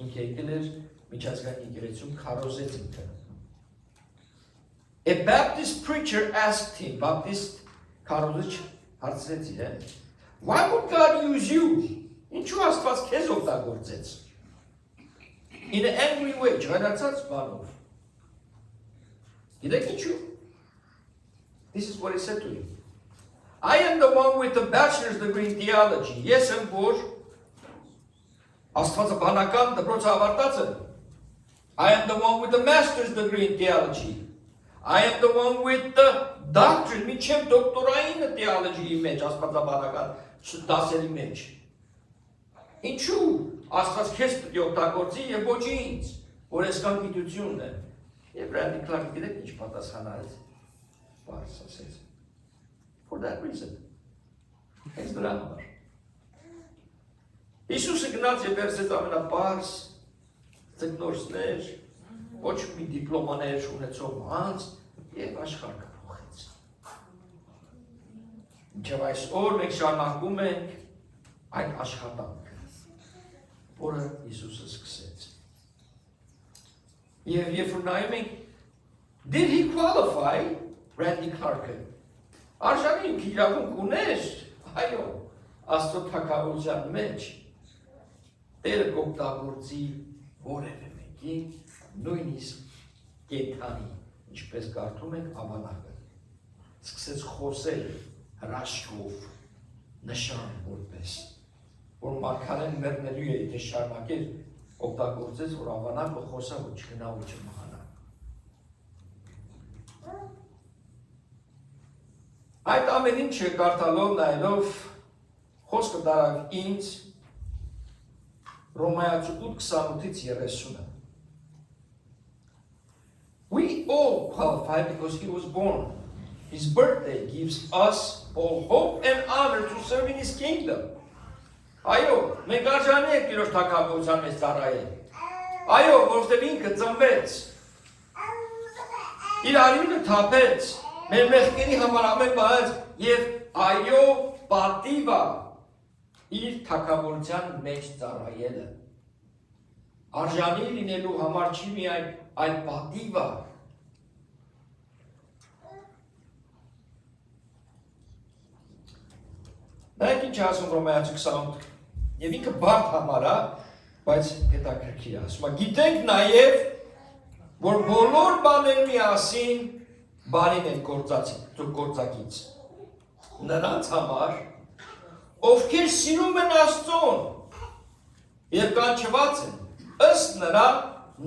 ինքը եկել էր միջազգային եկեղեցում քարոզեց ինքը։ A Baptist preacher asked him, Baptist քարոզիչ հարցրեց իրեն, why would God use you? Ինչու Աստված քեզ օգտագործեց? In an angry way, ջղայնացած բանով։ Գիտեք ինչու? This is what he said to him. I am the one with the bachelor's degree in theology. Yes, I'm որ Աստվածաբանական դպրոցը ավարտած եմ։ I am the one with the master's degree in theology. I am the one with the doctrine, միջև դոկտորային theology-ի մեջ, աստվածաբանական դասերի մեջ։ Ինչու Աստված քեզ պետք է օգտագործի եւ ոչ ինձ, որ այսքան գիտությունն է։ Եվ Randy Clark գիտեք ինչ պատասխան արեց։ Բարձ ասեց։ For that reason. Հենց դրա համար։ Հիսուսը գնաց եւ վերցրեց ամենաբարձ ծնկնորսներ, ոչ մի դիպլոմաներ ունեցող անձ եւ աշխարհը փոխեց։ Մինչև այսօր մենք շարունակում ենք այդ աշխատանքը, որը Հիսուսը սկսեց։ Եվ երբ որ նայում ենք, did he qualify Randy Clark-ը? Արժանի իրավունք ուներ, այո, Աստծո թագավորության մեջ Տերը կօգտագործի որևէ մեկին, նույնիսկ կենդանի, ինչպես կարդում ենք Ավանակը, սկսեց խոսել հրաշքով, նշան որպես, որ մարգարեն մեռնելու է, եթե շարունակեր, օգտագործեց, որ Ավանակը խոսա, որ չգնա ու չմահանա։ Այդ ամեն ինչը կարդալով, նայելով, խոսքը դարավ ինձ Ռոմայացու 8:28-ից 30-ը։ We all qualify because he was born. His birthday gives us all hope and honor to serve in his kingdom. Այո, մենք արժանի ենք Տիրոջ թագավորության մեջ ծառայել։ Այո, որովհետև ինքը ծնվեց։ Իր արյունը թափեց, մեր մեղքերի համար ամեն բան եւ այո, պատիվը իր թագավորության մեջ ծառայելը։ Արժանի լինելու համար չի միայն այդ պատիվը։ Նայեք ինչ ասում Ռոմայացու 28, եւ ինքը բարդ համար է, բայց հետաքրքիր է։ Ասում է, գիտենք նաեւ, որ բոլոր բաները միասին բարին են գործակից։ Նրանց համար, ովքեր սիրում են Աստծուն եւ կանչված են ըստ նրա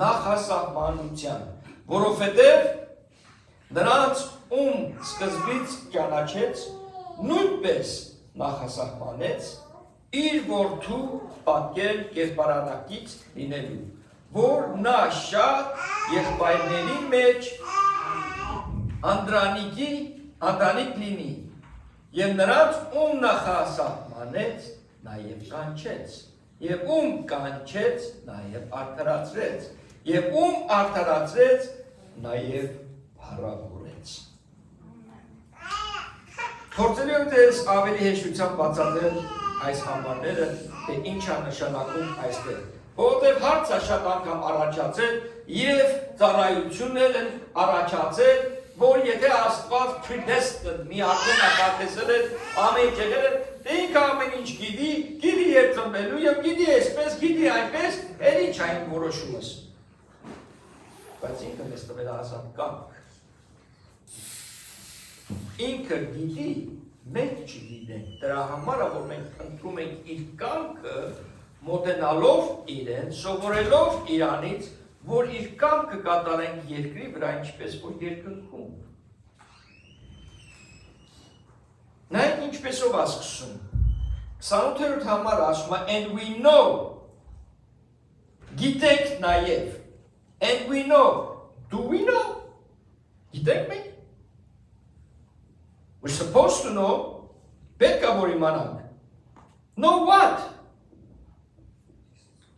նախասահմանության, որովհետեւ նրանց ում սկզբից ճանաչեց, նույնպես նախասահմանեց իր որդու պատկեր կերպարանակից լինելու, որ նա շատ եղբայրների մեջ անդրանիկ լինի, եւ նրանց ում նախասահմանեց, նաեւ կանչեց, եւ ում կանչեց, նաեւ արդարացրեց, եւ ում արդարացրեց, նաեւ փառավորեց։ Փորձելով դες ավելի հեշտությամբ բացատրել այս համարները, թե ինչ է նշանակում այստեղ։ Որովհետև հարց է շատ անգամ առաջացել եւ ծառայություններ են առաջացել, որ եթե Աստված predestined մի արդեն ակատեսել է ամեն ինչ եղել է, ինքը ամեն ինչ գիտի երբ ծնվելու եւ գիտի այսպես, գիտի այնպես, էլ ինչ այն որոշումս։ Բայց ինքը մեզ տվել ազատ կամք։ Ինքը գիտի, մենք չգիտենք, դրա համար է, որ մենք ընտրում ենք իր կամքը, մոտենալով իրեն, սովորելով իրանից, որ իր կամքը կատարենք երկրի վրա, ինչպես որ երկնքում։ Նայեք ինչպեսով է սկսում։ 28-րդ համար ասում է, and we know, գիտենք նաև, and we know, do we know? Գիտենք մենք? We're supposed to know, պետք է որ իմանանք։ Know what?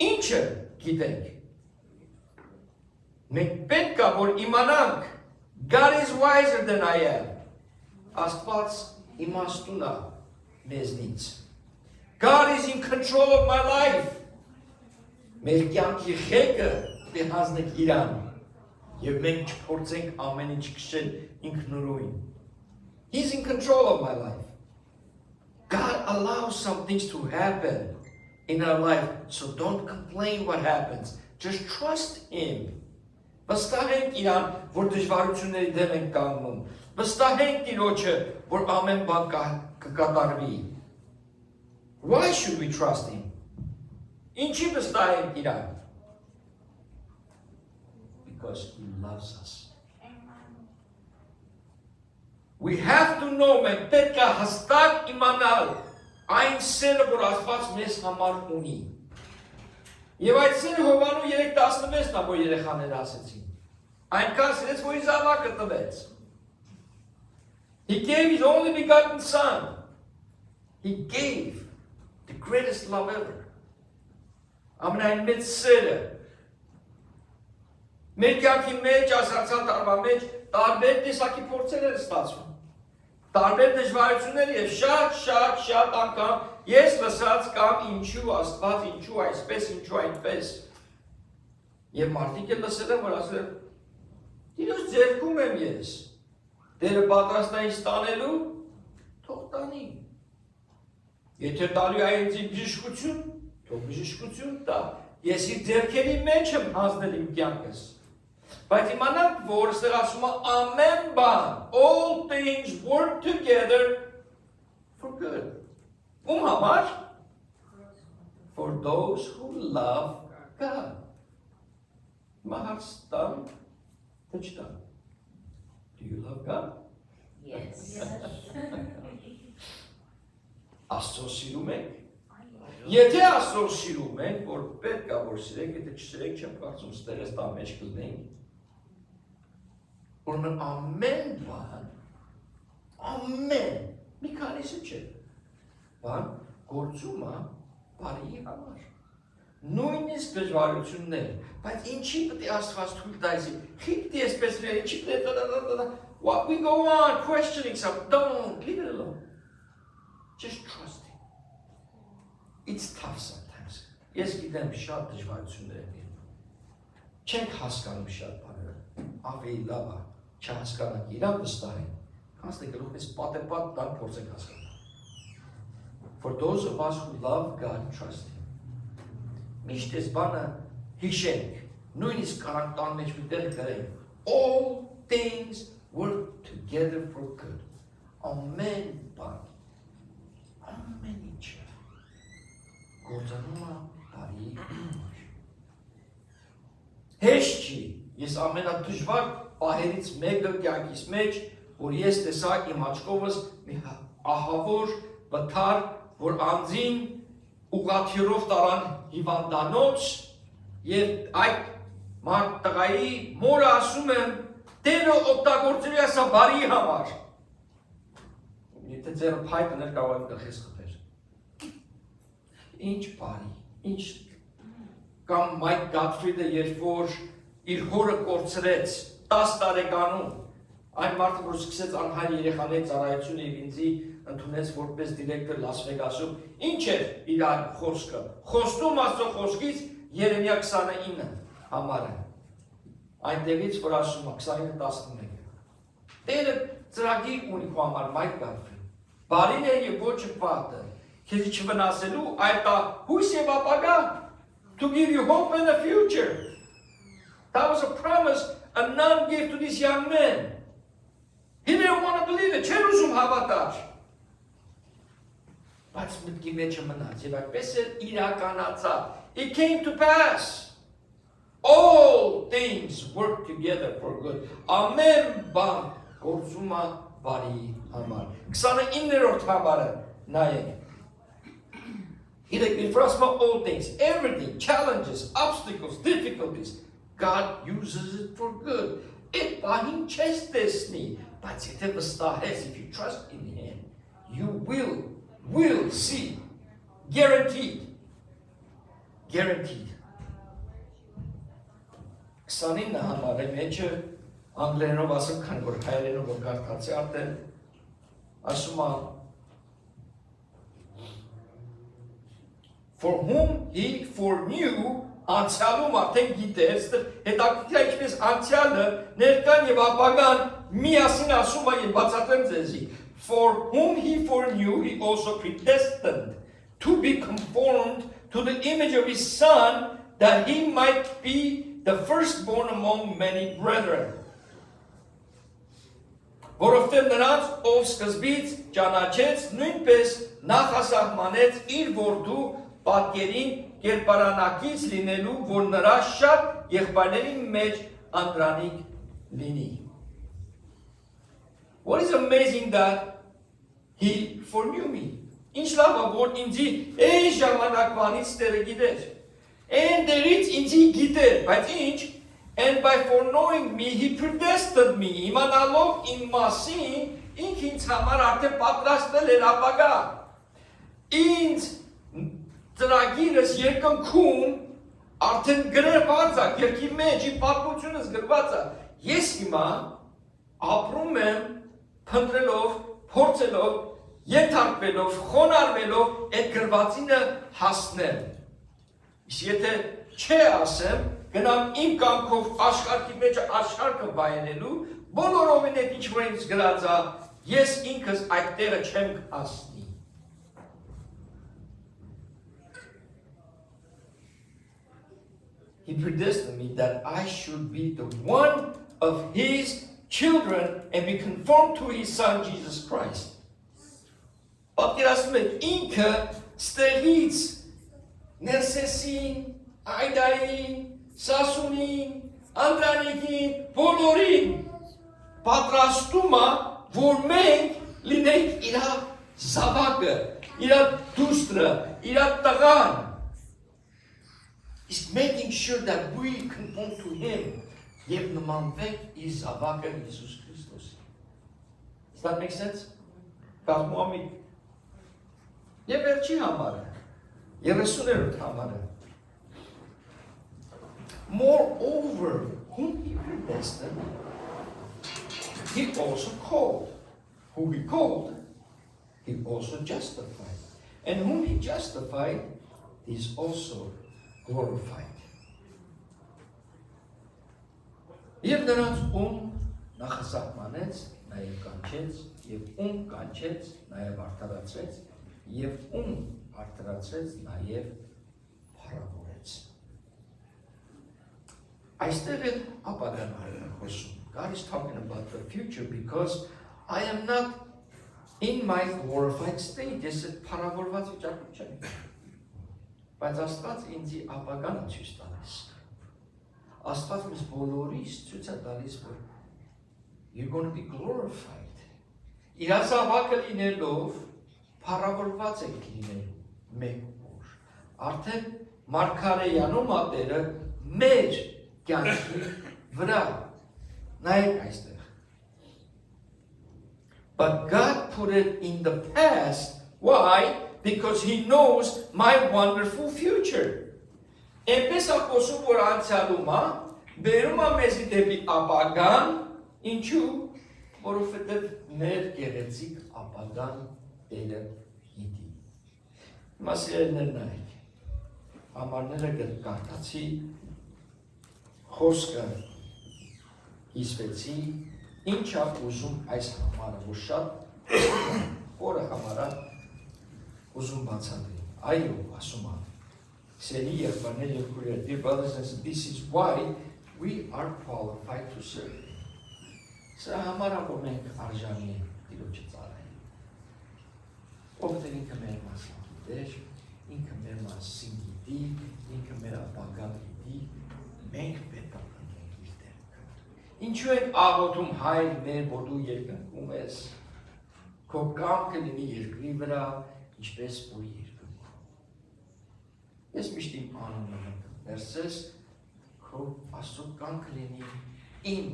Ինչը գիտենք։ Մենք պետք է որ իմանանք, God is wiser than I am. Աստված իմաստուն է մեզնից։ God is in control of my life. Մեր կյանքի ղեկը պետք հանձնենք իրան, եւ մենք չփորձենք ամեն ինչ քշել ինքնուրույն։ He's in control of my life. God allows some things to happen in our life, so don't complain what happens. Just trust Him. Վստահենք իրան, որ դժվարությունների դեմ ենք կանգնում։ Վստահենք Տիրոջը, որ ամեն բան կկատարվի։ Why should we trust Him? Ինչի վստահենք իրան? Because He loves us. We have to know, մենք պետք է հստակ իմանալ այն սերը, որ Աստված մեզ համար ունի։ Եվ այդ սերը Հովանու 3:16-ն է, որ երեխաները ասեցին։ Այնքան սիրեց, որ իր զավակը տվեց։ He gave His only begotten Son. He gave the greatest love ever. Ամենայն մեծ սերը։ Մեր կյանքի մեջ, ասացան տարվա մեջ, տարբեր տեսակի փորձեր են ստացվում։ տարբեր դժվարություններ եւ շատ անգամ ես լսած կամ ինչու Աստված, ինչու այսպես, ինչու այնպես։ Եվ մարդիկ էլ լսել են, որ ասել են, Տիրոջ ձեռքում եմ ես, Տերը պատրաստ է ինձ տանելու, թող տանի։ Եթե տալու է ինձ բժշկություն, թող բժշկություն տա։ Ես իր ձեռքերի մեջ եմ հանձնել իմ կյանքս։ Բայց իմանանք, որ ստեղ ասում է ամեն բան, all things work together for good. Ում համար? For those who love God. Maharstam Tajtan. Do you love God? Yes. Աստծո սիրում եք։ Եթե Աստծո սիրում եք, որ պետք է որ սիրեք, եթե չսիրեք, չեմ կարծում ստեղ այս տան մեջ կլինենք։ Ուրեմն ամեն մի քանիսը չէ։ Բան գործում է բարի համար։ Նույնիսկ դժվարություններ, բայց ինչի պետք է Աստված թույլ տա ինձ։ Խիպտի էսպես վեր, ինչի պետք է What we go on questioning something, don't leave it alone. Just trust him. It's tough sometimes. Ես գիտեմ շատ դժվարություններ են լինում։ Չենք հասկանում շատ բաները։ Ավելի լավ է չհասկանանք, իրան վստահ են։ Կանցնի գլուխից պատեպատ տան փորձենք հասկանալ։ For those of us who love God, trust him. Միշտ այս բանը հիշենք, նույնիսկ կարանք տան մեջ մի տեղ գրենք, all things work together for good. Ամեն բան, ամեն ինչը գործանում է բարի համար։ Հեշտ չի, ես ամենադժվար պահերից մեկը կյանքիս մեջ, որ ես տեսա իմ աչքովս մի ահավոր վթար, որ անձին ուղղաթյուրով տարան հիվանդանոց եւ այդ մարդ տղայի մորը ասում եմ Տերը օգտագործել է սա բարի համար։ Եթե ձեր փայտը ներ կարող եք գլխից խփել։ Ինչ բարի, ինչ կամ Մայք Գաթֆրիդը երբ որ իր հորը կորցրեց 10 տարեկանում, այն մարդը որ սկսեց անհայտ երեխաների ծառայությունը եւ ինձի ընդունեց որպես դիրեկտոր Լաս Վեգասում, ինչ էր իր խոսքը։ Խոստում Աստծո խոսքից Երեմիա 29 համարը։ Այնտեղից որ ասում է 29:11։ Տերը ծրագիր ունի քո համար Մայք Գաթֆրիդ։ Բարին է եւ ոչ վատը։ Քեզ չվնասելու, այլ տա հույս եւ ապագա։ To give you hope in the future. That was a promise a nun gave to this young man. He didn't want to believe it. Չէր ուզում հավատալ։ Բայց մտքի մեջ մնաց եւ այդպես էլ իրականացավ։ It came to pass. All things work together for good. Ամեն բան գործում է բարի համար։ 29-րդ համարը նայեք։ It refers to all things, everything, challenges, obstacles, difficulties. God uses it for good. It բահին չես տեսնի, բայց եթե վստահես, if you trust in him, you will see. Guaranteed. Guaranteed. 29 համարը մեջը անգլերենով ասում, քան որ հայերենով որ կարդացի արդեն ասում է For whom he foreknew, անցյալում արդեն գիտեց, հետաքրքիր ինչպես անցյալը, ներկան եւ ապագան միասին ասում է եւ բացատրեմ ձեզի. For whom he foreknew, he also predestined to be conformed to the image of his son, that he might be the firstborn among many brethren. Որովհետև նրանց ով սկզբից ճանաչեց, նույնպես նախասահմանեց իր որդու պատկերին կերպարանակից լինելու, որ նրա շատ եղբայրների մեջ անդրանիկ լինի։ What is amazing that he foreknew me. Ինչ լավ է, որ ինձի այն ժամանակվանից Տերը գիտեր։ Այն դերից ինձի գիտեր, բայց ինչ, and by foreknowing me, he predestined me. Իմանալով իմ մասին, ինք ինձ համար արդեն պատրաստել էր ապագա։ Ինձ ծրագիրս երկնքում արդեն գրված է, երկի մեջ իմ պատմությունս գրված է։ Ես հիմա ապրում եմ փնտրելով փորձելով, ենթարկվելով, խոնարհվելով այդ գրվածինը հասնել։ Իսկ եթե չէ ասեմ, գնամ իմ կամքով աշխարհի մեջ աշխարհը վայելելու, բոլորովին այդ ինչ որ ինձ գրած է, ես ինքս այդտեղը չեմ հասնի։ He predestined me that I should be the one of his children and be conformed to his son Jesus Christ. Պատկերացնում եք ինքը ստեղից Ներսեսին, Այդային, Սասունին, Անդրանիկին, բոլորին պատրաստում է, որ մենք լինենք իր զավակը, իր դուստրը, իր տղան. Is making sure that we conform to him. Եվ նմանվենք իր զավակը Հիսուս Քրիստոսի. Does that make sense? Կազմոմի. Եվ վերջի համարը. 30-րդ համարը. Moreover, whom he predestined, he also called. Who he called, he also justified. And whom he justified, he is also glorified. Եվ նրանց նախասահմանեց, նաև կանչեց, եւ կանչեց, նաև արդարացրեց, եւ արդարացրեց, նաև փառավորեց. Այստեղ էլ ապագան խոսում. God is talking about the future because I am not in my glorified state. Ես փառավորված վիճակում չեմ. Բայց Աստված ինձ ապագանը ցույց տալիս. Աստված մեզ բոլորիս ցույց է տալիս, որ you're going to be glorified. Իր զավակը լինելով փառավորված եք լինելու մեկ օր. Արդեն Մարգարեյանում մատերը մեր կյանքի վրա. Նայեք այստեղ. But God put it in the past. Why? Because he knows my wonderful future. Էնպես է խոսում, որ անցյալում է, բերում է մեզի դեպի ապագան, ինչու, որովհետև մեր գեղեցիկ ապագան Տերը գիտի։ Հիմա սիրելիներ նայեք, համարները կարդացի, խոսքը հիսվեցի, ինչ է ուզում այս համարը, որ շատ խորը համարը ուզում բացատրի, այո, ասում է, սերի եղբայրներ և քույրեր, dear brothers and sisters, this is why we are qualified to serve. Սրա համար է, որ մենք արժանի ենք Տիրոջը ծառայել։ Ովքեր ինքը մեր մասին գիտեր, ինքը մեր մասին գիտի, ինքը մեր ապագան գիտի, մենք պետք է ընկնենք իր դեպքը։ Ինչու ենք աղոթում Հայր մեր, որ դու երկնքում ես, քո կամքը լինի երկրի վրա, ինչպես որ երկնքում։ Ես միշտ իմ անունը ներսես, քո Աստծո կամքը լինի իմ,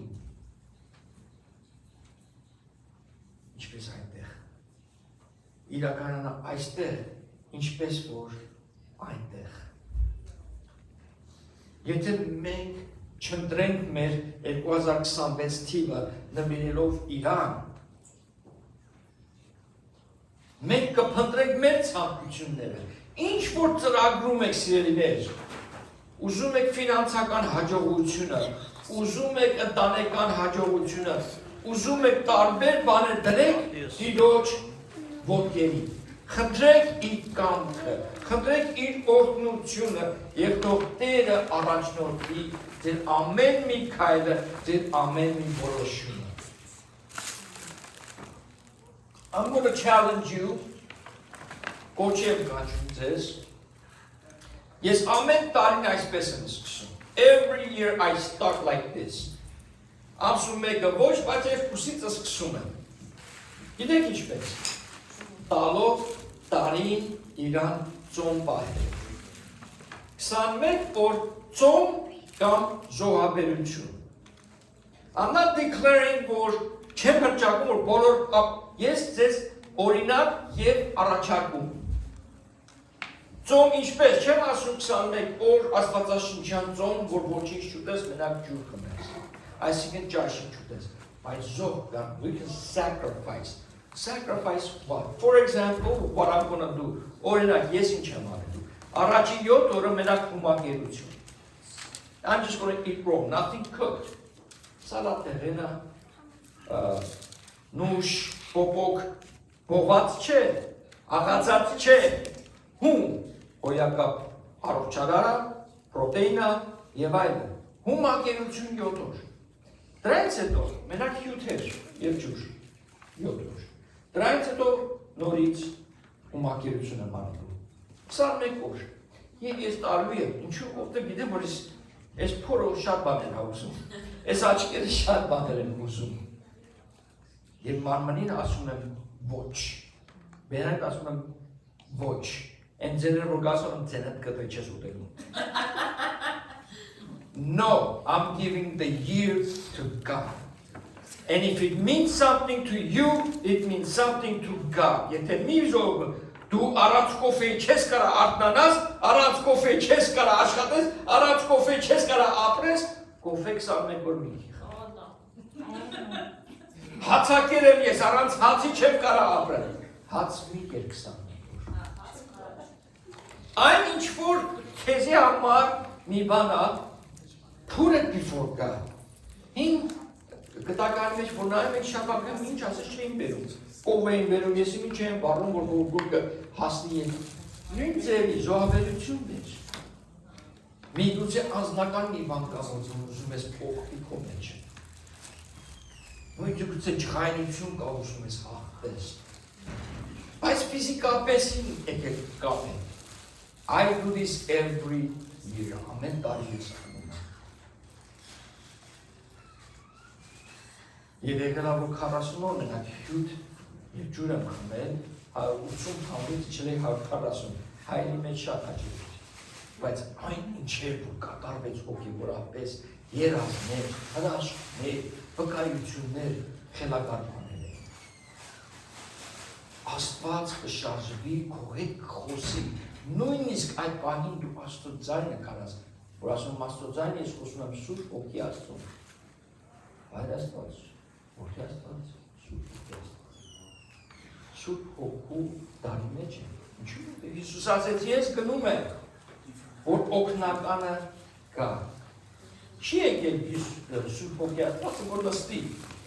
ինչպես այնտեղ, իրականանա այստեղ, ինչպես որ այնտեղ։ Եթե մենք չընտրենք մեր 2026 թիվը նվիրելով Իրան, մենք կփնտրենք մեր ցանկությունները, ինչ որ ծրագրում եք սիրելիներ, ուզում եք ֆինանսական հաջողությունը, ուզում եք ընտանեկան հաջողությունը, ուզում եք տարբեր բաներ դրեք Տիրոջ ոտքերի, խնդրեք իր կամքը, խնդրեք իր օրհնությունը եւ թող Տերը առաջնորդի ձեր ամեն մի քայլը, ձեր ամեն մի որոշումը։ I'm going to challenge you. Կոչեմ կանչում ձեզ։ Ես ամեն տարին այսպես եմ սկսում։ Every year I start like this. Ամսում մեկը ոչ, բայց երկուսից սկսում եմ։ Գիտեք ինչպես։ Տալով տարին իրան ծոմ պահել։ 21 օր ծոմ կամ զոհաբերություն։ I'm not declaring, որ չեմ հրճակում, որ բոլոր ես ձեզ օրինակ եւ առաջարկում։ Ծոմ ինչպես, չեմ ասում 21 օր աստվածաշնչյան ծոմ, որ ոչինչ չուտես, մենակ ջուր խմես։ Այսինքն ճաշի չուտես, բայց զոհ կան, we can sacrifice Sacrifice what? For example, what I'm going to do. Օրինակ, ես ինչ եմ արելու։ Առաջին 7 օրը մենակ հումակերություն։ I'm just going to eat raw, nothing cooked. Salad terena, նուշ, պոպոկ, բողված չէ, աղացած չէ, հում, հոյակապ առողջարարը, պրոտեինը եւ այլն։ Հումակերություն 7 օր։ Դրանից հետո մենակ հյութեր եւ ջուր 7 օր։ Դրանից հետո նորից հումակերություն եմ արելու։ 21 օր։ Եվ ես տարու եմ, ինչու ովտեղ գիտեմ, որ ես փորը շատ բաներ հաուսում։ Ես աչքերը շատ բաներ եմ ուզում։ Եվ մարմնին ասում եմ ոչ։ Բերակ ասում եմ ոչ։ Այն ձեները որ գասում եմ ձենդ կտե չես ուտելու։ No, I'm giving the year to God. And if it means something to you, it means something to God. Եթե մի ժողովը դու առանց կոֆեի չես կարա արթնանաս, առանց կոֆեի չես կարա աշխատես, առանց կոֆեի չես կարա ապրես, կոֆե 21 օր մի Հացակեր եմ ես, առանց հացի չեմ կարա ապրել։ Հաց մի կեր 21 օր։ Այն ինչ որ քեզի համար մի բան է, put it before God. Հին գտականի մեջ որ նայում եք շաբաթը ինչ ասես չէին բերում։ Ով էին բերում, ես ինչ չեմ բառնում որ գուրգը հասնի են։ Նույն ձևի զոհաբերություն մեջ։ Միգուցե անձնական մի բան կա որ ուզում ես փոխի քո մեջ։ Միգուցե ջղայնություն կա ուզում ես հաղթես։ Բայց ֆիզիկապես եկեք կապեն։ I do this every year. Ամեն տարի ես անում եմ։ Եվ եկել ավոր 40 օր մենակ հյութ և ջուր եմ խմել, 80 համից չլի 140, հայրի մեջ շատ հաճելի։ Բայց այն ինչեր որ կատարվեց հոգևորապես, երազներ, հրաշքներ, վկայություններ, խելագարմաներ են։ Աստված կշարժվի, քո հետ խոսի, նույնիսկ այդ պահին դու Աստծո ձայնը կարաս, որ ասում Աստծո ձայնը ես խոսում եմ Սուրբ Հոգի Աստծո։ Հայր Աստված, Որդի Աստված, Սուրբ Հոգի Աստված։ Սուրբ Հոգու դարի մեջ է։ Ինչու՞։ Հիսուս ասեց ես գնում եմ, որ օգնականը կա։ Չի եկել Սուրբ Հոգի Աստվածը որ նստի,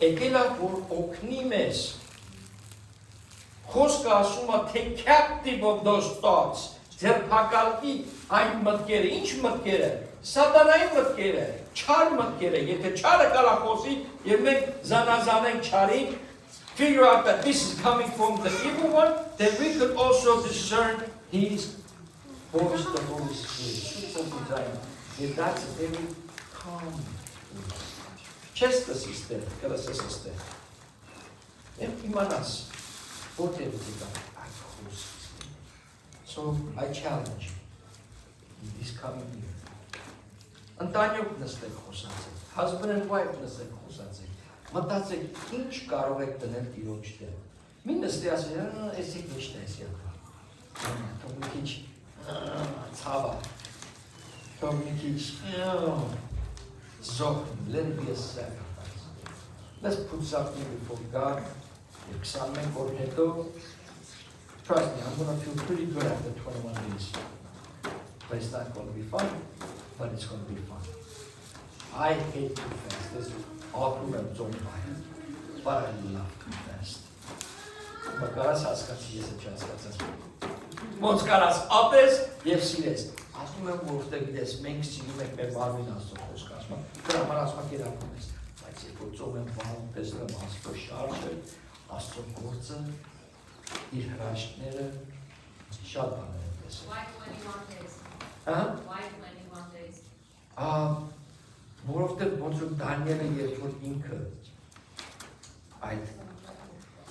եկել է որ օգնի մեզ։ Խոսքը ասում է take captive of those thoughts, ձերբակալվի այն մտքերը, ինչ մտքերը, սատանայի մտքերը, չար մտքերը, եթե չարը կարա խոսի եւ մենք զանազանենք չարին, figure out that this is coming from the evil one, then we could also discern his voice, the Holy Spirit. If that's a very calm chest sister, sister. Imanas, whatever I close. So I challenge you in this coming year. Antonio նստեք խոսացեք, husband and wife նստեք խոսացեք, մտածեք ինչ կարող եք դնել Տիրոջ դեմ։ Մի նստի ասել, էսիկ միշտ է սիակա։ Թող մի քիչ ցավա։ Թող մի քիչ զոհ, let it be a sacrifice. Let's put something before God. If something or հետո, trust me, I'm going to feel pretty good after 21 days. But it's not going to be fun. But it's going to be fun. I hate to fast. This is all programs on fire. But I love to fast. Makaras haskatsi ես չհասկացած։ Ոնց կարաս ապես եւ սիրես։ Ասում եմ որ դե գիտես մենք սիրում ենք մեր բարին Աստծո խոսքը ասում։ Դրա համար ասում եմ երախում ես։ Բայց երբ որ ծով եմ բան տեսնում Աստծո շարժը, Աստծո գործը, իր հրաշքները շատ բաներ եմ տեսել։ Why 21 days? Հա? Why 21 days? Որովհետև ոնց որ Դանիելը երբ որ ինքը այդ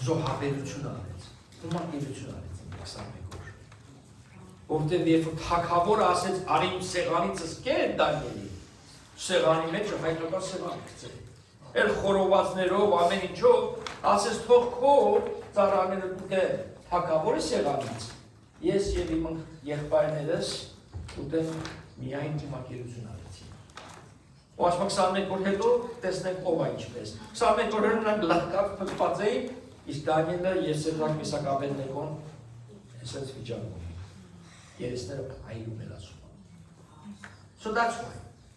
զոհաբերություն արեց, հումակերություն արեց 21 օր։ Որովհետև երբ որ թագավորը ասեց արի իմ սեղանիցս կեր Դանիելի, սեղանի մեջ հայտնական սեղան գցել։ Էլ խորովածներով ամեն ինչով ասեց թող քո ծառաները ուտեն թագավորի սեղանից։ Ես եւ իմ եղբայրներս ուտեն միայն հումակերություն արեցին։ Ու ասում 21 օր հետո տեսնենք ով է ինչպես։ 21 օր նրանք լահկավ փրկված էին Իսկ Դանիելը եւ Սեդրակ Մեսակ Աբեդնեգոն այսպես վիճակում են։ Երեսները այլում են ասում։ So that's why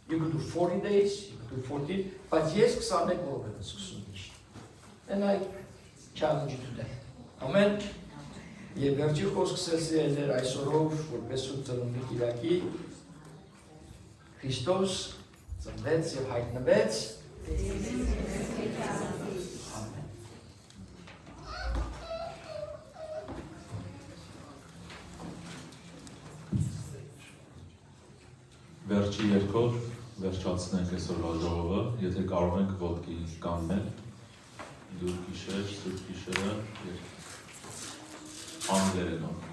you could do 40 days, you could do 40, but yes 21 օր են սկսում միշտ։ And I challenge you today. Amen. Եվ վերջի խոսքս էլեր այսօրով, որպես ու ծնունդի Կիրակի, Քրիստոս ծնվեց եւ հայտնվեց։ Ամեն։ Վերջի երկով վերջացնենք այսօրվա ժողովը, եթե կարող ենք ոտքի կանգնել, դուր գիշեր, սուրբ գիշերը եւ անգլերենով։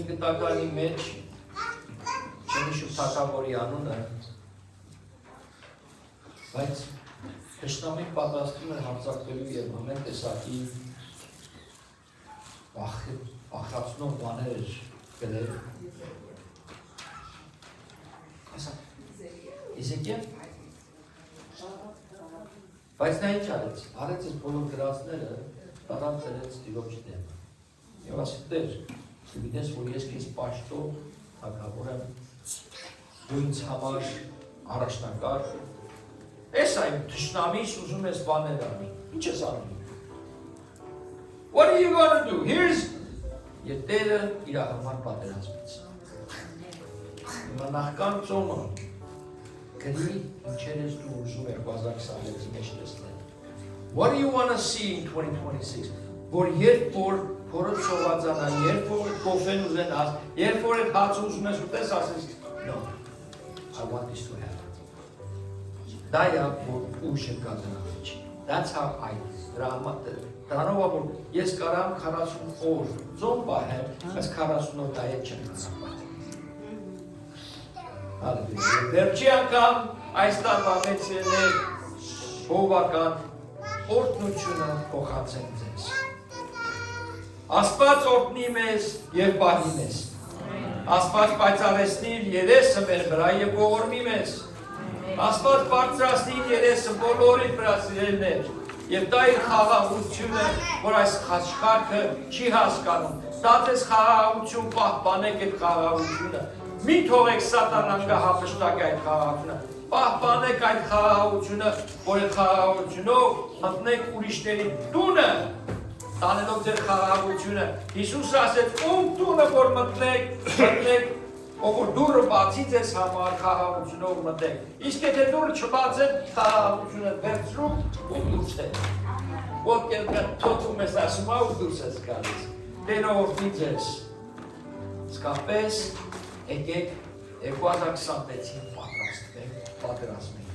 Ինգտականի մեջ չունի շուտակավորի անունը, բայց Քրիստամին պատրաստվում էր հարձակվելու եւ ամեն տեսակի բախրացնող բաներ գրել։ Ասա, Իզեկիել, բայց նա ինչ արեց, արեց այս բոլոր գրածները, տարան ծերեց Տիրոջ դեմը։ Եվ ասի Տեր, գիտես, որ ես քեզ պաշտող թագավոր եմ, դու ինձ համար առաջնակարգ, ես այն թշնամիս ուզում ես բաներ անի, ինչ ես անում։ What are you gonna do? Here's Եվ Տերը իր համար պատերազմեց։ Հիմա նախքան ծոմը գրի ինչեր ես դու ուզում 2026-ի մեջ տեսնել։ What do you want to see in 2026? Որ երբ որ փորը սովածանա, երբ որ կոֆեն ուզենաս, երբ որ այդ հաց ուզում ես ուտես, ասես, no, I want this to happen. Դա է որ ուշը կազմում չի. That's how I դրանով որ ես կարամ 40 օր ծոմ պահեմ, բայց 40 օր դայետ չեմ կարող։ Հալելույա։ Վերջի անգամ այս տարվա մեծերներ հովական օրհնությունը փոխացեն ձեզ։ Աստված օրհնի մեզ եւ պահի մեզ։ Աստված պայծառեցնի երեսը մեր վրա եւ ողորմի մեզ։ Աստված բարձրացնի երեսը բոլորի վրա սիրելիներ եւ դա իր խաղաղությունը, որ այս աշխարհը չի հասկանում։ Դա ձեզ խաղաղություն պահպանեք այդ խաղաղությունը։ Մի թողեք սատանան գահապշտակի այդ խաղաղությունը։ Պահպանեք այդ խաղաղությունը, որ այդ խաղաղությունով մտնեք ուրիշների տունը, տանելով ձեր խաղաղությունը։ Հիսուս ասեց, ում տունը որ մտնեք, ով որ դուրը բացի ձեզ համար խաղաղությունով մտնեք։ Իսկ եթե դուրը չբացեն, խաղաղությունը վերցրում ու դուրս է։ Ոտքերը թոթում ես ասում ու դուրս ես գալիս։ Տերը օրհնի ձեզ։ Իսկապես եկեք 2026-ին պատրաստվենք։